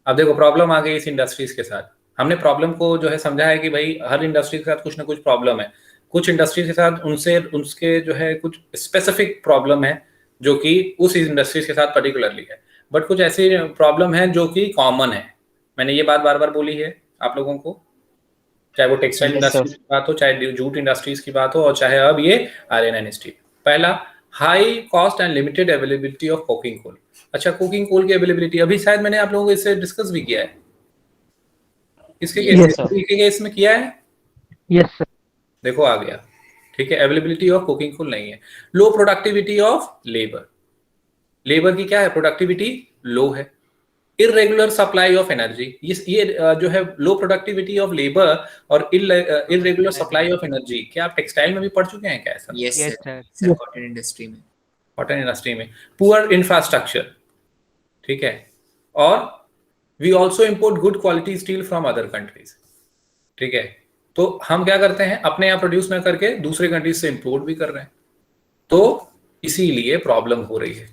Speaker 1: अब देखो problem आ गई इस industries के साथ। हमने problem को जो है समझा है कि भाई हर इंडस्ट्री के साथ कुछ ना कुछ प्रॉब्लम है, कुछ इंडस्ट्री के साथ उनसे उसके जो है कुछ स्पेसिफिक प्रॉब्लम है जो कि उस इंडस्ट्रीज के साथ पर्टिकुलरली है, बट कुछ ऐसी प्रॉब्लम है जो कि कॉमन है। मैंने ये बात बार बार बोली है आप लोगों को, चाहे वो टेक्सटाइल
Speaker 9: Yes,
Speaker 1: इंडस्ट्रीज
Speaker 9: sir.
Speaker 1: की बात हो, चाहे जूट इंडस्ट्रीज की बात हो, और चाहे अब ये आयरन एंड स्टील। पहला, high cost and limited availability of coking coal. अच्छा, कुकिंग कोल की अवेलेबिलिटी अभी शायद मैंने आप लोगों को इससे डिस्कस भी किया है, इसके
Speaker 9: Yes,
Speaker 1: केस
Speaker 9: sir.
Speaker 1: के केस में किया है,
Speaker 5: यस सर।
Speaker 1: देखो आ गया, ठीक है, अवेलेबिलिटी ऑफ कुकिंग कोल नहीं है। लो प्रोडक्टिविटी ऑफ लेबर, लेबर की क्या है, प्रोडक्टिविटी लो है। इरेगुलर सप्लाई ऑफ एनर्जी, ये जो है लो प्रोडक्टिविटी ऑफ लेबर और इरेगुलर सप्लाई ऑफ एनर्जी, क्या आप टेक्सटाइल में भी पढ़ चुके हैं क्या ऐसा?
Speaker 4: Yes,
Speaker 3: yes
Speaker 4: sir.
Speaker 3: Sir.
Speaker 4: Sir, cotton industry में।
Speaker 1: कॉटन इंडस्ट्री में पुअर इंफ्रास्ट्रक्चर, ठीक है, और we also import good quality steel from other countries, ठीक है। तो हम क्या करते हैं, अपने यहाँ प्रोड्यूस ना करके दूसरे कंट्रीज से इम्पोर्ट भी कर रहे हैं, तो इसीलिए प्रॉब्लम हो रही है,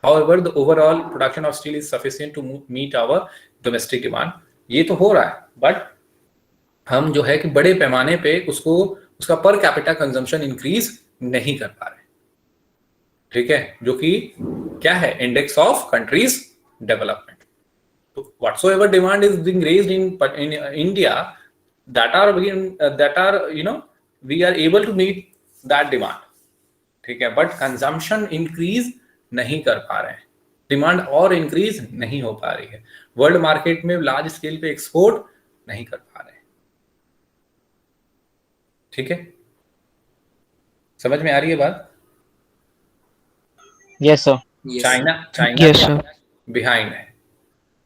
Speaker 1: However, the overall production of steel is sufficient to meet our domestic demand. ये तो हो रहा है, बट हम जो है कि बड़े पैमाने पे उसका पर कैपिटा कंजम्पशन इंक्रीज नहीं कर पा रहे, ठीक है, जो कि क्या है, इंडेक्स ऑफ कंट्रीज डेवलपमेंट. तो whatsoever demand is being raised in India, that are we are able to meet that demand, ठीक है, बट कंजम्पशन इंक्रीज नहीं कर पा रहे हैं, डिमांड और इंक्रीज नहीं हो पा रही है, वर्ल्ड मार्केट में लार्ज स्केल पे एक्सपोर्ट नहीं कर पा रहे हैं, ठीक है, समझ में आ रही है बात?
Speaker 9: Yes, sir.
Speaker 1: China
Speaker 6: Yes, sir.
Speaker 1: Behind है,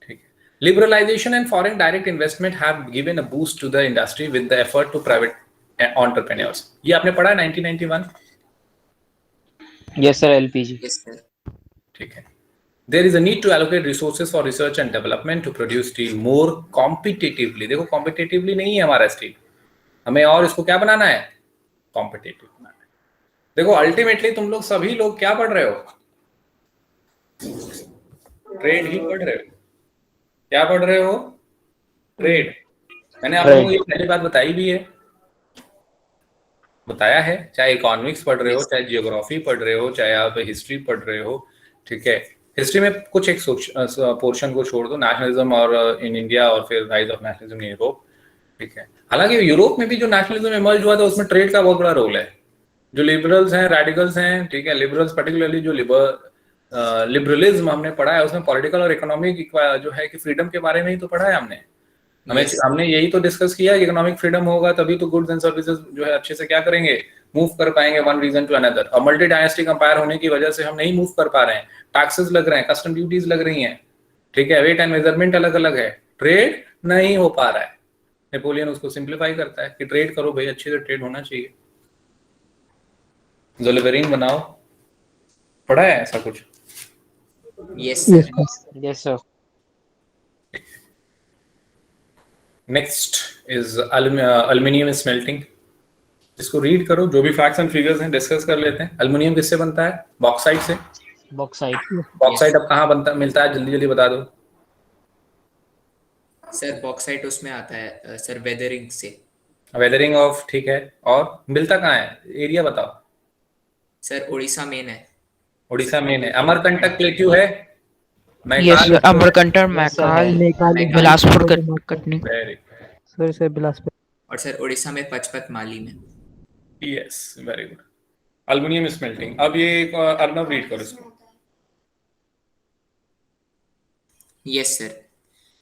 Speaker 1: ठीक है. Liberalisation and foreign direct investment have given a boost to the industry with the effort to private entrepreneurs. ये आपने पढ़ा है 1991?
Speaker 9: Yes, sir. LPG.
Speaker 4: Yes, sir.
Speaker 1: ठीक है. There is a need to allocate resources for research and development to produce steel more competitively. देखो competitively नहीं है हमारा स्टील, हमें और इसको क्या बनाना है, competitive बनाना है. देखो अल्टीमेटली तुम लोग सभी लोग क्या पढ़ रहे हो, ट्रेड ही पढ़ रहे हो. क्या पढ़ रहे हो, ट्रेड. मैंने आप लोगों को ये पहली बात बताया है, चाहे इकोनॉमिक्स पढ़ रहे हो, चाहे जियोग्राफी पढ़ रहे हो, चाहे आप हिस्ट्री पढ़ रहे हो, ठीक है. हिस्ट्री में कुछ एक पोर्शन को छोड़ दो, नेशनलिज्म और इन इंडिया और फिर rise of nationalism in Europe, ठीक है. हालांकि यूरोप में भी जो नेशनलिज्म इमर्ज हुआ था उसमें ट्रेड का बहुत बड़ा रोल है. जो लिबरल्स हैं, रेडिकल्स हैं, ठीक है, लिबरल्स पर्टिकुलरली जो लिबरलिज्म हमने पढ़ा है उसमें पॉलिटिकल और इकोनॉमिक जो है कि फ्रीडम के बारे में ही तो पढ़ा है हमने यही तो डिस्कस किया है कि इकोनॉमिक फ्रीडम होगा तभी तो गुड्स एंड सर्विसेज जो है अच्छे से क्या करेंगे, मूव कर पाएंगे वन रीजन टू अनदर. और मल्टी डायनेस्टिक अंपायर होने की वजह से हम नहीं मूव कर पा रहे हैं, टैक्सेस लग रहे हैं, कस्टम ड्यूटीज लग रही हैं, ठीक है, वेट एंड मेजरमेंट अलग अलग है, ट्रेड नहीं हो पा रहा है. नेपोलियन उसको सिंप्लीफाई करता है कि ट्रेड करो भाई, अच्छे से ट्रेड होना चाहिए, ज़ोल्वेरिन बनाओ. पढ़ा है ऐसा कुछ?
Speaker 4: Yes, sir.
Speaker 9: Yes, sir.
Speaker 1: Next is aluminium smelting. इसको रीड करो, जो भी फैक्ट्स एंड फिगर्स हैं डिस्कस कर लेते हैं. एल्युमिनियम किससे बनता है? बॉक्साइट से.
Speaker 9: Bauxite.
Speaker 1: बॉक्साइट अब कहाँ बनता मिलता है, जल्दी जल्दी बता दो.
Speaker 4: सर बॉक्साइट उसमें आता है सर वेदरिंग से.
Speaker 1: वेदरिंग ऑफ, ठीक है, और मिलता कहाँ है, एरिया बताओ.
Speaker 4: सर उड़ीसा मेन है.
Speaker 1: उड़ीसा में है. अमरकंटक प्लेट्यू है,
Speaker 6: Yes, sir. Amarkantak, Maikal, Bilaspur, Katni.
Speaker 1: Very
Speaker 5: sir Bilaspur.
Speaker 4: और सर उड़ीसा में पचपत माली में.
Speaker 1: Yes, very good. Aluminium smelting. अब ये अर्नव रीड करो इसको.
Speaker 4: Yes, sir.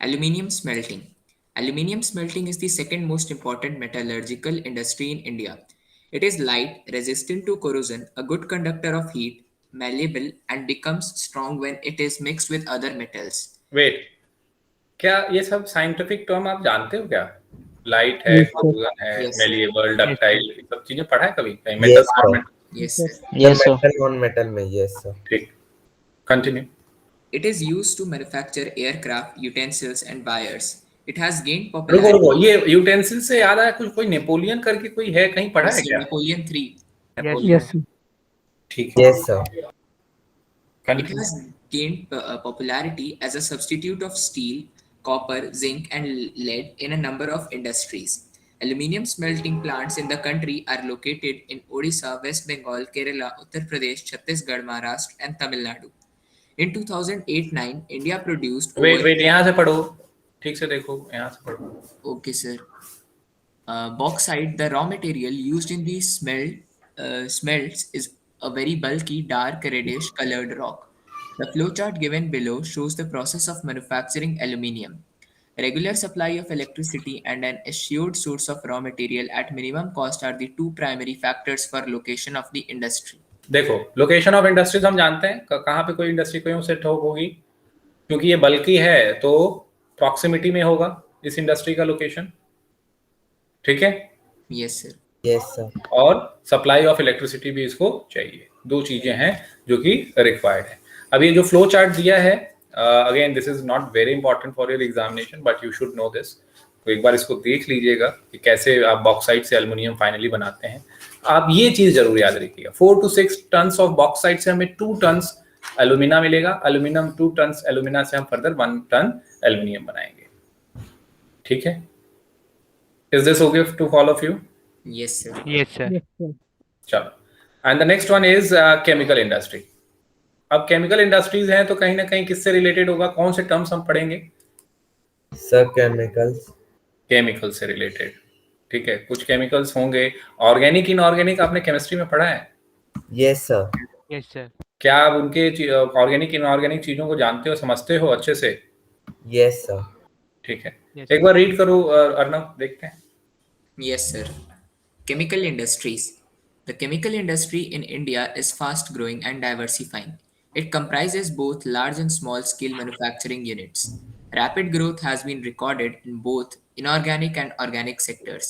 Speaker 4: Aluminium smelting. Aluminium smelting is the second most important metallurgical industry in India. It is light, resistant to corrosion, a good conductor of heat, malleable, and becomes strong when it is mixed with other metals.
Speaker 1: Wait, क्या ये सब scientific term आप जानते हो क्या? Light है,
Speaker 5: Yes, sir.
Speaker 1: corrosion है,
Speaker 4: Yes.
Speaker 1: malleable, ductile, ये सब चीजें पढ़ा है कभी कहीं?
Speaker 7: Yes,
Speaker 1: metal
Speaker 7: sir.
Speaker 1: Format.
Speaker 4: Yes, sir.
Speaker 9: Yes, sir.
Speaker 7: Metal non metal में. Yes sir.
Speaker 1: ठीक, continue.
Speaker 4: It is used to manufacture aircraft, utensils, and wires. It has gained
Speaker 1: रुको
Speaker 4: popularity.
Speaker 1: रुको, ये यूटेंसिल से याद आया, कुछ कोई नेपोलियन करके कोई है, कहीं पढ़ा है क्या?
Speaker 4: Napoleon III.
Speaker 5: Yes sir.
Speaker 1: ठीक है,
Speaker 7: yes sir.
Speaker 4: It
Speaker 1: continue.
Speaker 4: has gained popularity as a substitute of steel, copper, zinc, and lead in a number of industries. Aluminium smelting plants in the country are located in Odisha, West Bengal, Kerala, Uttar Pradesh, Chhattisgarh, Maharashtra, and Tamil Nadu. In 2008-9, India produced
Speaker 1: wait, यहाँ से पढ़ो, ठीक से देखो, यहाँ से पढ़ो.
Speaker 4: Okay, sir. Bauxite, the raw material used in the smelts, is a very bulky, dark reddish colored rock. The flowchart given below shows the process of manufacturing aluminium. Regular supply of electricity and an assured source of raw material at minimum cost are the two primary factors for location of the industry.
Speaker 1: देखो, location of industries हम जानते हैं, कहाँ पे कोई industry क्यों set होगी, क्योंकि ये बल्कि है तो प्रॉक्सिमिटी में होगा इस इंडस्ट्री का लोकेशन, ठीक है.
Speaker 4: Yes, sir.
Speaker 7: Yes sir.
Speaker 1: और सप्लाई ऑफ इलेक्ट्रिसिटी भी इसको चाहिए. दो चीजें हैं जो कि रिक्वायर्ड है. अब ये जो फ्लो चार्ट दिया है, again this is not very important for your examination but you should know this. तो एक बार इसको देख लीजिएगा कि कैसे आप बॉक्साइट से एल्युमिनियम फाइनली बनाते हैं. आप ये चीज जरूर याद रखिएगा, 4 to 6 टन्स ऑफ बॉक्साइट से हमें 2 टन्स एल्यूमिना मिलेगा, एल्यूमिनियम 2 टन एल्यूमिना से हम फर्दर 1 टन एल्यूमिनियम बनाएंगे। ठीक है, is this okay to all of you?
Speaker 4: Yes, sir.
Speaker 3: Yes, sir.
Speaker 5: Yes, sir.
Speaker 1: चलो, and the next one is chemical industry. अब केमिकल इंडस्ट्रीज हैं तो कहीं ना कहीं किससे रिलेटेड होगा, कौन से टर्म्स हम पढ़ेंगे?
Speaker 7: Sir chemicals.
Speaker 1: केमिकल से रिलेटेड, ठीक है। कुछ केमिकल्स होंगे, ऑर्गेनिक इनऑर्गेनिक आपने केमिस्ट्री में पढ़ा है?
Speaker 7: Yes sir.
Speaker 3: Yes, sir.
Speaker 1: क्या आप उनके ऑर्गेनिक इनऑर्गेनिक चीजों को जानते हो, समझते हो अच्छे से?
Speaker 7: Yes sir.
Speaker 1: ठीक है,
Speaker 3: Yes,
Speaker 1: एक बार रीड करो अर्नव, देखते हैं।
Speaker 4: Yes, sir. Chemical industries. The chemical industry in India is fast growing and diversifying. It comprises both large and small scale manufacturing units. Rapid growth has been recorded in both inorganic and organic sectors.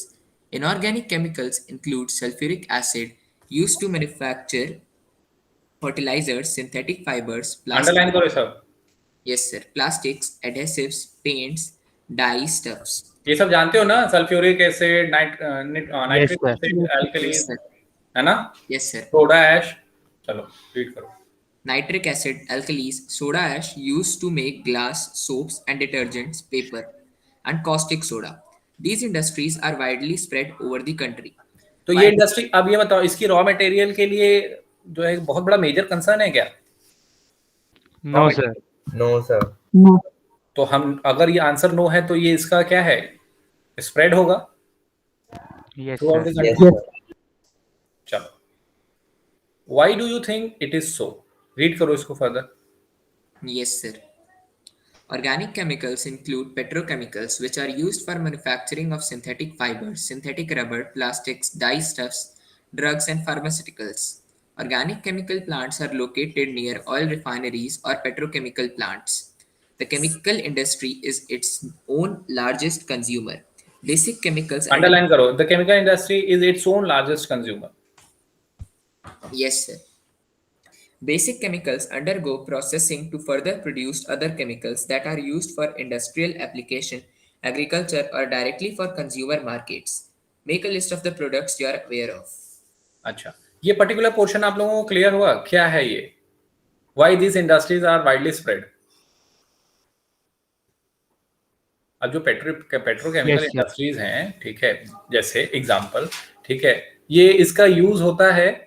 Speaker 4: Inorganic chemicals include sulfuric acid used to manufacture fertilizers, synthetic fibers,
Speaker 1: underline करो ये सब,
Speaker 4: yes sir, plastics, adhesives, paints, dye stuffs.
Speaker 1: ये सब जानते हो ना? Sulphuric acid, nitric
Speaker 3: sir.
Speaker 1: Acid, alkali,
Speaker 4: Yes sir.
Speaker 1: है ना?
Speaker 4: Yes sir.
Speaker 1: Soda ash. चलो रीड करो।
Speaker 4: Nitric acid, alkalis, soda ash used to make glass, soaps and detergents, paper, and caustic soda. These industries are widely spread over the country.
Speaker 1: तो ये industry, अब ये बताओ, इसकी रॉ मटेरियल के लिए जो है बहुत बड़ा मेजर कंसर्न है क्या?
Speaker 3: No, sir.
Speaker 7: No sir.
Speaker 5: No.
Speaker 1: तो हम, अगर ये आंसर नो है तो ये इसका क्या है, स्प्रेड होगा
Speaker 3: Yes,
Speaker 1: throughout
Speaker 3: sir.
Speaker 1: The
Speaker 7: yes
Speaker 1: country.
Speaker 7: Sir.
Speaker 1: चलो, why do you think it is so? Read करो इसको further.
Speaker 4: Yes, sir. Organic chemicals include petrochemicals, which are used for manufacturing of synthetic fibers, synthetic rubber, plastics, dyestuffs, drugs, and pharmaceuticals. Organic chemical plants are located near oil refineries or petrochemical plants. The chemical industry is its own largest consumer. Basic chemicals.
Speaker 1: Underline करो, the chemical industry is its own largest consumer.
Speaker 4: Yes, sir. Basic chemicals undergo processing to further produce other chemicals that are used for industrial application, agriculture, or directly for consumer markets. Make a list of the products you are aware of.
Speaker 1: अच्छा, ये particular portion आप लोगों को clear हुआ क्या है ये? Why this industries are widely spread? अब जो पेट्रोकेमिकल
Speaker 3: Yes, sir.
Speaker 1: इंडस्ट्रीज हैं, ठीक है, जैसे एग्जांपल, ठीक है, ये इसका यूज होता है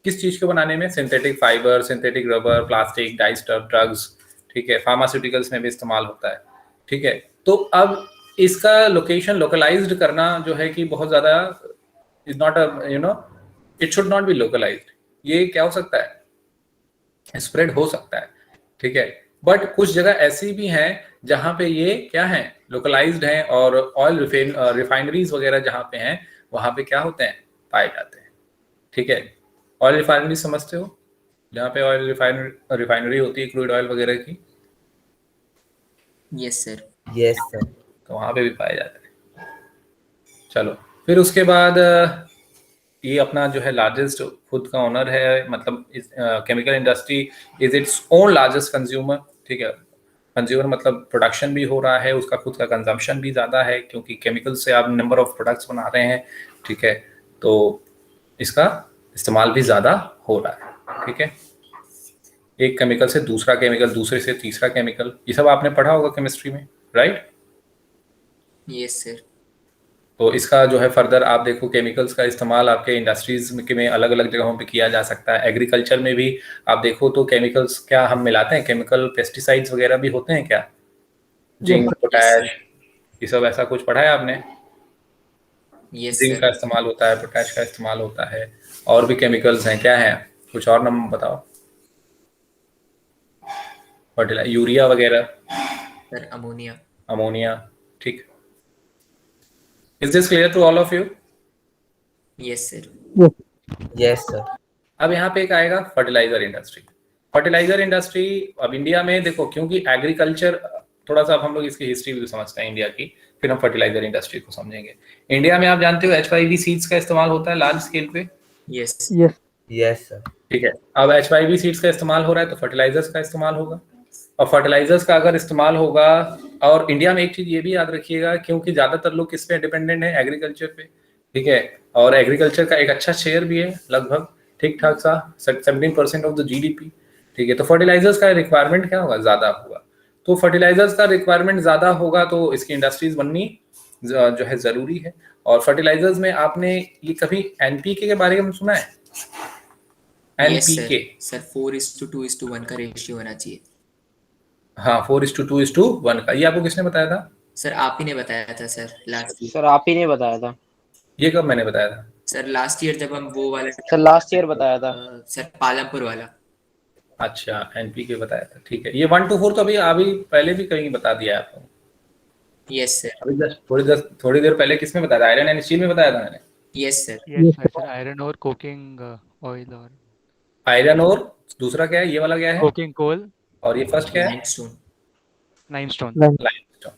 Speaker 1: किस चीज को बनाने में? Synthetic fibre, synthetic rubber, plastic, dyestuff, drugs, ठीक है, फार्मास्यूटिकल्स में भी इस्तेमाल होता है। ठीक है, तो अब इसका लोकेशन लोकलाइज्ड करना जो है कि बहुत ज्यादा is not a, you know, it should not be localised. ये क्या हो सकता है, स्प्रेड हो सकता है, ठीक है, बट कुछ जगह ऐसी भी हैं जहां पे ये क्या है, लोकलाइज्ड हैं, और ऑयल रिफाइनरीज वगैरह जहां पे हैं वहां पे क्या होते हैं, पाए जाते हैं। ठीक है, ऑयल रिफाइनरी समझते हो, जहाँ पे ऑयल रिफाइनरी होती है क्रूड ऑयल वगैरह की,
Speaker 4: Yes, sir.
Speaker 7: Yes sir.
Speaker 1: तो वहां पे भी पाए जाते हैं। चलो, फिर उसके बाद ये अपना जो है लार्जेस्ट खुद का ओनर है, मतलब chemical industry is its own largest consumer. ठीक है, कंज्यूमर मतलब प्रोडक्शन भी हो रहा है, उसका खुद का कंजम्पशन भी ज़्यादा है, क्योंकि केमिकल से आप नंबर ऑफ प्रोडक्ट्स बना रहे हैं। ठीक है, तो इसका इस्तेमाल भी ज़्यादा हो रहा है। ठीक है, एक केमिकल से दूसरा केमिकल, दूसरे से तीसरा केमिकल, ये सब आपने पढ़ा होगा केमिस्ट्री में, राइट?
Speaker 4: Yes, sir.
Speaker 1: तो इसका जो है फर्दर आप देखो, केमिकल्स का इस्तेमाल आपके इंडस्ट्रीज में अलग अलग जगहों पे किया जा सकता है। एग्रीकल्चर में भी आप देखो तो केमिकल्स क्या हम मिलाते हैं, केमिकल पेस्टिसाइड्स वगैरह भी होते हैं क्या, जिंक, पोटैश, ये सब ऐसा कुछ पढ़ा है आपने?
Speaker 4: Yes,
Speaker 1: zinc
Speaker 4: sir.
Speaker 1: का इस्तेमाल होता है, पोटैश का इस्तेमाल होता है, और भी केमिकल्स हैं, क्या है, कुछ और नाम बताओ? फर्टिलाइजर, यूरिया वगैरह,
Speaker 4: Sir, ammonia.
Speaker 1: अमोनिया। ठीक, is this clear to all of you?
Speaker 4: Yes, sir.
Speaker 7: Yes sir.
Speaker 1: अब यहाँ पे एक आएगा फर्टिलाइजर इंडस्ट्री। फर्टिलाइजर इंडस्ट्री अब इंडिया में देखो, क्योंकि एग्रीकल्चर थोड़ा सा, अब हम लोग इसकी हिस्ट्री भी समझते हैं इंडिया की, फिर हम फर्टिलाइजर इंडस्ट्री को समझेंगे। इंडिया में आप जानते हो H5V सीड्स का इस्तेमाल होता है लार्ज स्केल पे।
Speaker 4: Yes.
Speaker 5: Yes.
Speaker 7: Yes sir.
Speaker 1: ठीक है, अब H5V सीड्स का इस्तेमाल हो रहा है तो फर्टिलाइजर्स का इस्तेमाल होगा, और फर्टिलाइजर्स का अगर इस्तेमाल होगा, और इंडिया में एक चीज ये भी याद रखिएगा, क्योंकि ज्यादातर लोग किस पे डिपेंडेंट है, एग्रीकल्चर पे। ठीक है, और एग्रीकल्चर का एक अच्छा शेयर भी है, लगभग ठीक ठाक सा 17% ऑफ द GDP। ठीक है, तो फर्टिलाइजर्स का रिक्वायरमेंट क्या होगा, ज्यादा होगा। तो फर्टिलाइजर्स का रिक्वायरमेंट ज्यादा होगा तो इसकी इंडस्ट्रीज बननी जो है जरूरी है। और फर्टिलाइजर्स में आपने ये कभी एनपीके के बारे में सुना है?
Speaker 4: यस
Speaker 1: एनपीके,
Speaker 4: सर 4:2:1 का रेशियो होना चाहिए।
Speaker 1: हाँ 4:2:1 का। ये आपको किसने बताया था?
Speaker 4: सर आप ही ने बताया था सर लास्ट ईयर।
Speaker 8: सर आप ही ने बताया था।
Speaker 1: ये कब मैंने बताया था?
Speaker 4: सर लास्ट ईयर जब हम वो वाला
Speaker 8: सर लास्ट ईयर बताया था।
Speaker 4: सर पालमपुर वाला।
Speaker 1: अच्छा, एनपीके बताया था, ठीक है। ये 1 to 4 तो अभी पहले भी कहीं बता दिया है आपको।
Speaker 4: Yes sir.
Speaker 1: अभी थोड़ी देर पहले किसमें बताया था? आयरन एंड स्टील में बताया था मैंने।
Speaker 4: Yes sir.
Speaker 3: Yes, sir. Iron ore, coking oil or
Speaker 1: iron और दूसरा क्या है, ये वाला क्या है,
Speaker 3: coking coal,
Speaker 1: और ये फर्स्ट क्या है?
Speaker 4: लाइमस्टोन।
Speaker 3: limestone.
Speaker 1: लाइमस्टोन,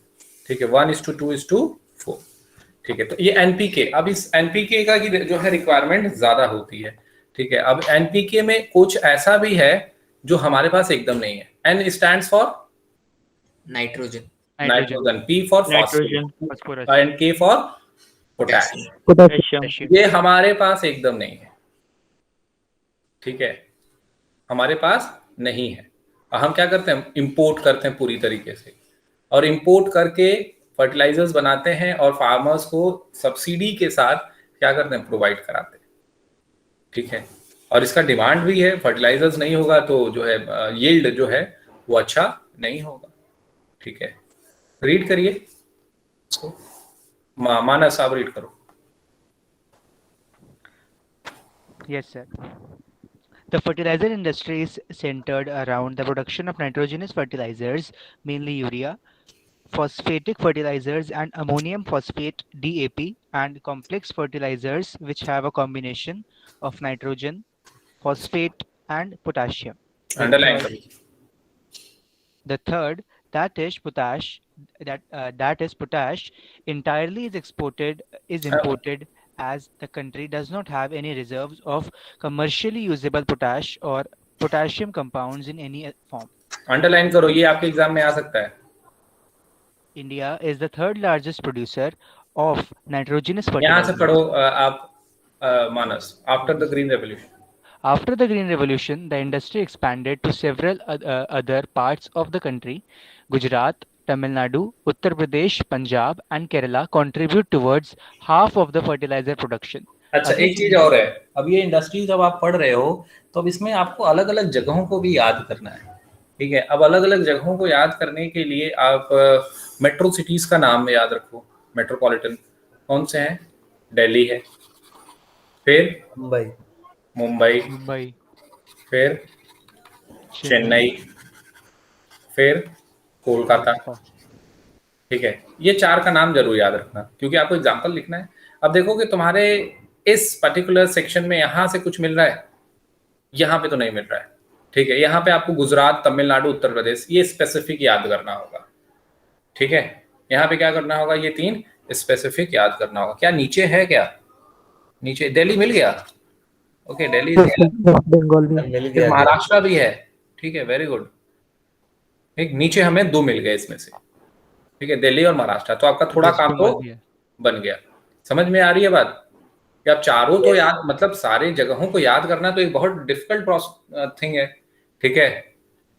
Speaker 1: ठीक है। 1:2:4, ठीक है। तो ये एनपीके, अब इस एनपीके का की जो है रिक्वायरमेंट ज्यादा होती है, ठीक है। अब एनपीके में कुछ ऐसा भी है जो हमारे पास एकदम नहीं है। N stands for
Speaker 4: nitrogen.
Speaker 1: Nitrogen, P for
Speaker 2: nitrogen,
Speaker 1: phosphorus and K for potassium.
Speaker 2: Potassium,
Speaker 1: ये हमारे पास एकदम नहीं है, ठीक है, हमारे पास नहीं है। और हम क्या करते हैं, इंपोर्ट करते हैं पूरी तरीके से, और इंपोर्ट करके फर्टिलाइजर्स बनाते हैं और फार्मर्स को सब्सिडी के साथ क्या करते हैं, प्रोवाइड कराते हैं, ठीक है। और इसका डिमांड भी है, फर्टिलाइजर्स नहीं होगा तो जो है यील्ड जो है वो अच्छा नहीं होगा, ठीक है। रीड करिए इसको, मानस आप रीड करो।
Speaker 3: Yes, sir. The fertilizer industry is centered around the production of nitrogenous fertilizers, mainly urea, phosphatic fertilizers, and ammonium phosphate (DAP), and complex fertilizers which have a combination of nitrogen, phosphate, and potassium.
Speaker 1: Underline करिए।
Speaker 3: The third, that is potash, that is potash, entirely is imported, as the country does not have any reserves of commercially usable potash or potassium compounds in any form.
Speaker 1: Underline करो, ये आपके exam में आ सकता है।
Speaker 3: India is the third largest producer of nitrogenous
Speaker 1: यहाँ से
Speaker 3: fertilizers.
Speaker 1: पढ़ो आप Manas. After the green revolution,
Speaker 3: After the Green Revolution, the industry expanded to several other parts of the country. Gujarat, Tamil Nadu, Uttar Pradesh, Punjab, and Kerala contribute towards half of the fertilizer production.
Speaker 1: अच्छा एक चीज और है, अब ये industry जब आप पढ़ रहे हो तो अब इसमें आपको अलग अलग जगहों को भी याद करना है, ठीक है। अब अलग अलग जगहों को याद करने के लिए आप मेट्रो सिटीज का नाम याद रखो। मेट्रोपॉलिटन कौन से हैं? दिल्ली है, फिर मुंबई,
Speaker 3: Mumbai,
Speaker 1: फिर चेन्नई, फिर कोलकाता, ठीक है। ये चार का नाम जरूर याद रखना क्योंकि आपको एग्जाम्पल लिखना है। अब देखो कि तुम्हारे इस पर्टिकुलर सेक्शन में यहाँ से कुछ मिल रहा है, यहाँ पे तो नहीं मिल रहा है, ठीक है। यहाँ पे आपको गुजरात, तमिलनाडु, उत्तर प्रदेश ये स्पेसिफिक याद करना होगा, ठीक है। यहाँ पे क्या करना होगा, ये तीन स्पेसिफिक याद करना होगा। क्या नीचे है, क्या नीचे दिल्ली मिल गया? ओके, दिल्ली
Speaker 5: वेस्ट बंगाल भी
Speaker 7: मिल
Speaker 1: फिर
Speaker 7: गया।
Speaker 1: महाराष्ट्र भी है, ठीक है, वेरी गुड। ठीक, नीचे हमें दो मिल गए इसमें से, ठीक है, दिल्ली और महाराष्ट्र। तो आपका थोड़ा
Speaker 3: West
Speaker 1: काम तो
Speaker 3: Bengal भी है.
Speaker 1: बन गया। समझ में आ रही है बात कि आप चारों तो याद, मतलब सारे जगहों को याद करना तो एक बहुत डिफिकल्ट थिंग है, ठीक है,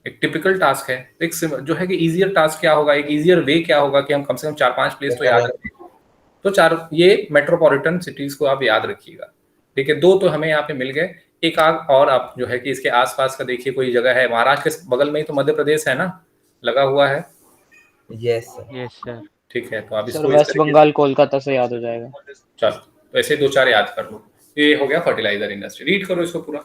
Speaker 1: एक टिपिकल टास्क है। एक जो है कि इजियर टास्क क्या होगा, एक इजियर वे क्या होगा कि हम कम से कम 4-5 प्लेस तो याद रखें। तो चार ये मेट्रोपॉलिटन सिटीज को आप याद रखिएगा, ठीक है। दो तो हमें यहाँ पे मिल गए, एक आग और आप जो है कि इसके आसपास का देखिए कोई जगह है। महाराष्ट्र के बगल में ही तो मध्य प्रदेश है ना, लगा हुआ है।
Speaker 7: Yes
Speaker 3: Yes, sir.
Speaker 1: ठीक है, तो आप
Speaker 8: सर
Speaker 1: इसको इस
Speaker 8: वेस्ट
Speaker 1: तरीके
Speaker 8: बंगाल कोलकाता से याद हो जाएगा।
Speaker 1: चलो, तो ऐसे 2-4 याद कर लो। ये हो गया फर्टिलाइजर इंडस्ट्री। रीड करो इसको पूरा।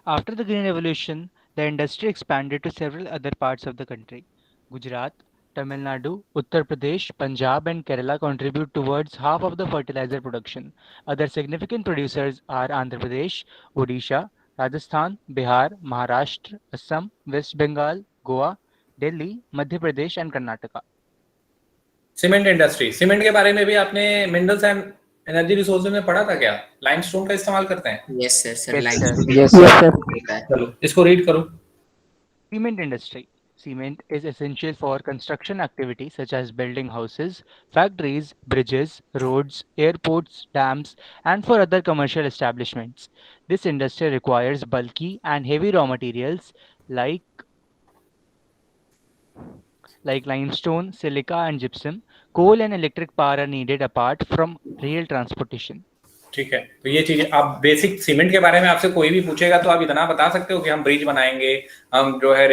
Speaker 3: After the Green Revolution, the industry expanded to several other parts of the country. Gujarat, Tamil Nadu, Uttar Pradesh, Punjab, and Kerala contribute towards half of the fertilizer production. Other significant producers are Andhra Pradesh, Odisha, Rajasthan, Bihar, Maharashtra, Assam, West Bengal, Goa, Delhi, Madhya Pradesh, and Karnataka.
Speaker 1: Cement industry, cement के बारे में भी आपने minerals and energy resources में पढ़ा था क्या? Limestone का इस्तेमाल करते हैं।
Speaker 4: Yes sir. Sir
Speaker 3: Yes,
Speaker 4: limestone
Speaker 8: Yes,
Speaker 5: sir.
Speaker 1: चलो इसको रीड करो।
Speaker 3: Cement industry. Cement is essential for construction activities such as building houses, factories, bridges, roads, airports, dams, and for other commercial establishments. This industry requires bulky and heavy raw materials like limestone, silica, and gypsum. Coal and electric power are needed apart from rail transportation.
Speaker 1: ठीक है, तो ये चीजें आप basic cement के बारे में आपसे कोई भी पूछेगा तो आप इतना बता सकते हो कि हम ब्रिज बनाएंगे, हम जो है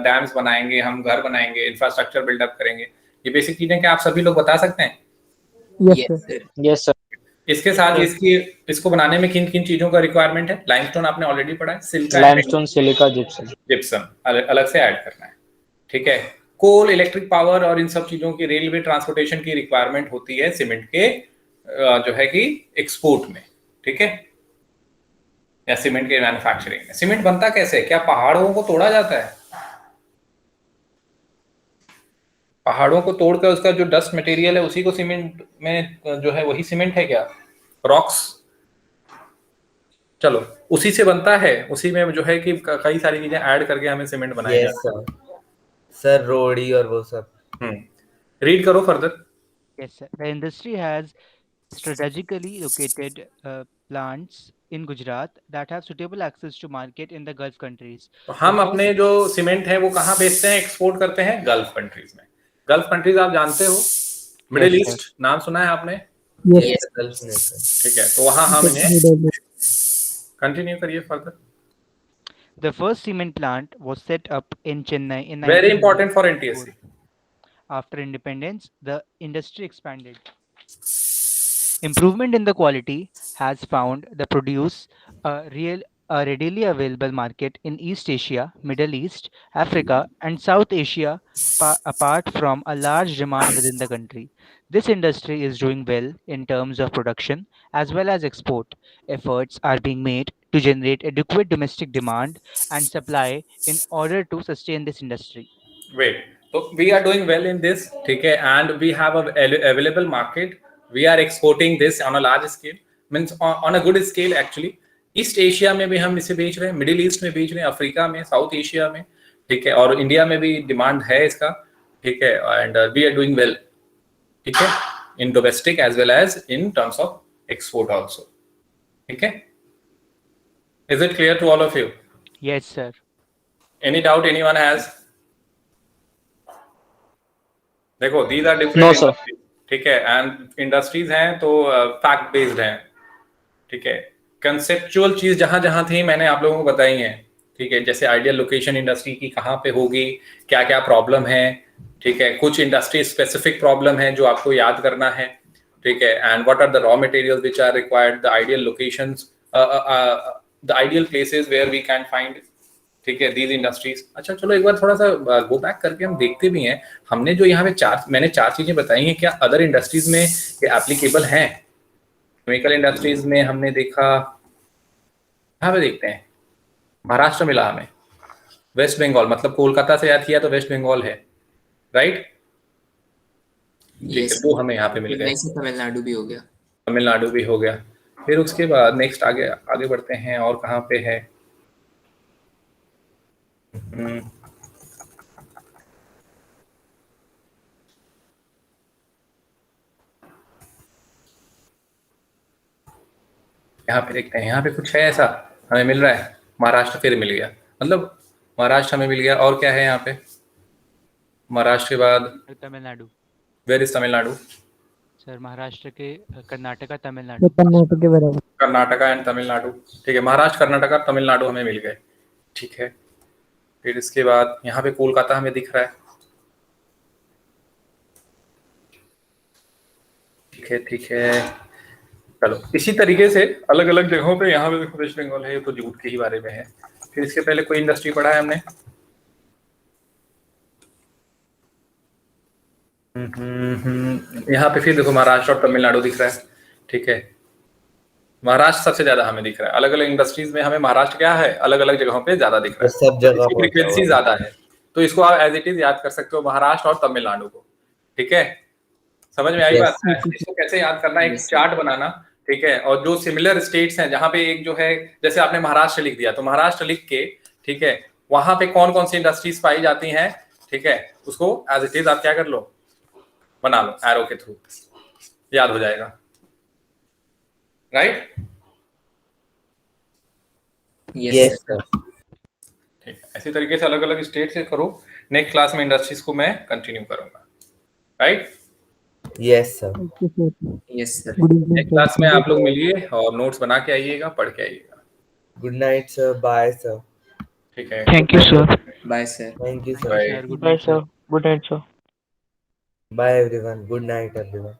Speaker 1: डैम्स बनाएंगे, हम घर बनाएंगे, इंफ्रास्ट्रक्चर बिल्डअप करेंगे, ये बेसिक चीजें क्या आप सभी लोग बता सकते हैं?
Speaker 5: Yes
Speaker 4: Yes,
Speaker 5: sir.
Speaker 4: sir.
Speaker 9: Yes, sir.
Speaker 1: इसके साथ इसको बनाने में किन किन चीजों का रिक्वायरमेंट है? लाइमस्टोन आपने ऑलरेडी पढ़ा है, Chilka,
Speaker 9: Limestone, silica, gypsum.
Speaker 1: Gypsum अलग से ऐड करना है, ठीक है। कोल, इलेक्ट्रिक पावर और इन सब चीजों की, रेलवे ट्रांसपोर्टेशन की रिक्वायरमेंट होती है सीमेंट के जो है कि एक्सपोर्ट में, ठीक है, या सीमेंट के मैन्युफैक्चरिंग में। सीमेंट बनता कैसे है? क्या पहाड़ों को तोड़ा जाता है? पहाड़ों को तोड़कर उसका जो डस्ट मटेरियल है उसी को सीमेंट में जो है वही सीमेंट है क्या? रॉक्स, चलो उसी से बनता है, उसी में जो है कि कई सारी चीजें ऐड करके हमें सीमेंट बनाया
Speaker 7: यस
Speaker 1: जाता है।
Speaker 7: सर रोड़ी और वो सब।
Speaker 1: रीड करो further.
Speaker 3: Yes, sir. The industry has strategically located plants in Gujarat that have suitable access to market in the Gulf countries.
Speaker 1: तो हम अपने जो सीमेंट है वो कहाँ बेचते हैं, एक्सपोर्ट करते हैं? गल्फ कंट्रीज में। गल्फ कंट्रीज आप जानते हो, मिडिल
Speaker 3: Yes, sir.
Speaker 1: ईस्ट नाम सुना है आपने?
Speaker 5: Yes
Speaker 4: Yes,
Speaker 7: gulf nation.
Speaker 1: ठीक है, तो वहां हम इन्हें
Speaker 5: सर।
Speaker 1: कंटिन्यू करिए further.
Speaker 3: The first cement plant was set up in Chennai in
Speaker 1: very
Speaker 3: 1904.
Speaker 1: Important for NTSC.
Speaker 3: After independence, the industry expanded. Improvement in the quality has found the produce a readily available market in East Asia, Middle East, Africa, and South Asia, apart from a large demand within the country. This industry is doing well in terms of production as well as export. Efforts are being made to generate adequate domestic demand and supply in order to sustain this industry.
Speaker 1: Wait, तो we are doing well in this, ठीक है, and we have available market, we are exporting this on a large scale, means on a good scale actually. East Asia में भी हम इसे बेच रहे हैं, मिडिल ईस्ट में बेच रहे हैं, अफ्रीका में, साउथ एशिया में, ठीक है, और इंडिया में भी डिमांड है इसका, ठीक है, and we are doing well, ठीक है, in domestic as well as in terms of export also, ठीक है। Is it clear to all of you?
Speaker 3: Yes, sir.
Speaker 1: Any doubt anyone has? देखो, these are different
Speaker 9: No, sir.
Speaker 1: industries, ठीक है, and industries हैं तो fact based हैं, ठीक है। कंसेप्चुअल चीज जहां जहां थी मैंने आप लोगों को बताई है, ठीक है, जैसे आइडियल लोकेशन इंडस्ट्री की कहाँ पे होगी, क्या क्या प्रॉब्लम है, ठीक है, कुछ इंडस्ट्री स्पेसिफिक प्रॉब्लम है जो आपको याद करना है, ठीक है, and what are the raw materials which are required, the ideal locations, the ideal places where we can find, ठीक है, दीज इंडस्ट्रीज। अच्छा चलो एक बार थोड़ा सा गो बैक करके हम देखते भी हैं, हमने जो यहाँ पे मैंने चार चीजें बताई हैं, क्या अदर इंडस्ट्रीज में ये एप्लीकेबल हैं? केमिकल इंडस्ट्रीज में हमने देखा, यहाँ पे देखते हैं, महाराष्ट्र मिला हमें, वेस्ट बंगाल, मतलब कोलकाता से याद किया तो वेस्ट बंगाल है, राइट? ठीक है,
Speaker 4: yes.
Speaker 1: वो हमें यहाँ पे मिल गए,
Speaker 4: वैसे तमिलनाडु भी हो गया।
Speaker 1: तमिलनाडु भी हो गया। फिर उसके बाद नेक्स्ट आगे आगे बढ़ते हैं, और कहाँ पे है? यहाँ पे देखते हैं, यहाँ पे कुछ है ऐसा हमें मिल रहा है, महाराष्ट्र फिर मिल गया, मतलब महाराष्ट्र हमें मिल गया, और क्या है यहाँ पे? महाराष्ट्र के बाद
Speaker 3: Tamil Nadu.
Speaker 1: Where is Tamil Nadu?
Speaker 3: Sir Maharashtra के कर्नाटका, तमिलनाडु।
Speaker 5: कर्नाटक के बराबर।
Speaker 1: कर्नाटका एंड तमिलनाडु, ठीक है, महाराष्ट्र, कर्नाटका, तमिलनाडु हमें मिल गए, ठीक है। फिर इसके बाद यहाँ पे कोलकाता हमें दिख रहा है, ठीक है, ठीक है। चलो इसी तरीके से अलग अलग जगहों पे, यहाँ पे देखो वेस्ट बंगाल है, ये तो जूट के ही बारे में है। फिर इसके पहले कोई इंडस्ट्री पढ़ा है हमने? यहाँ पे फिर देखो महाराष्ट्र और तमिलनाडु दिख रहा है, ठीक है, महाराष्ट्र सबसे ज्यादा हमें दिख रहा है। अलग अलग इंडस्ट्रीज में हमें महाराष्ट्र क्या है, अलग अलग जगहों पे ज्यादा दिख रहा है,
Speaker 7: सब जगह
Speaker 1: फ्रीक्वेंसी ज्यादा है, तो इसको आप एज इट इज याद कर सकते हो, महाराष्ट्र और तमिलनाडु को, ठीक है। समझ में आई बात? इसको कैसे याद करना, एक चार्ट बनाना, ठीक है, और जो सिमिलर स्टेट्स हैं जहां पे एक जो है, जैसे आपने महाराष्ट्र लिख दिया तो महाराष्ट्र लिख के, ठीक है, वहां पे कौन कौन सी इंडस्ट्रीज पाई जाती हैं, ठीक है, उसको एज इट इज आप क्या कर लो, बना लो एरो के थ्रू, याद हो जाएगा, right?
Speaker 4: Yes,
Speaker 7: yes
Speaker 4: sir.
Speaker 7: Sir.
Speaker 1: ठीक है, इसी तरीके से अलग अलग स्टेट से करो। नेक्स्ट क्लास में इंडस्ट्रीज को मैं कंटिन्यू करूंगा, right.
Speaker 7: Yes sir.
Speaker 5: Okay sir,
Speaker 4: Yes, sir.
Speaker 5: Good evening
Speaker 1: next class में
Speaker 5: सर।
Speaker 1: आप लोग मिलिए और नोट्स बना के आइएगा, पढ़ के आइएगा।
Speaker 7: Good night sir, bye sir.
Speaker 1: ठीक है,
Speaker 6: thank you sir.
Speaker 4: Bye, sir.
Speaker 7: Thank you
Speaker 3: Thank you,
Speaker 7: sir.
Speaker 1: Bye.
Speaker 3: sir. Good
Speaker 2: bye
Speaker 3: night, sir.
Speaker 2: Sir, good night sir.
Speaker 7: Bye everyone, good night everyone.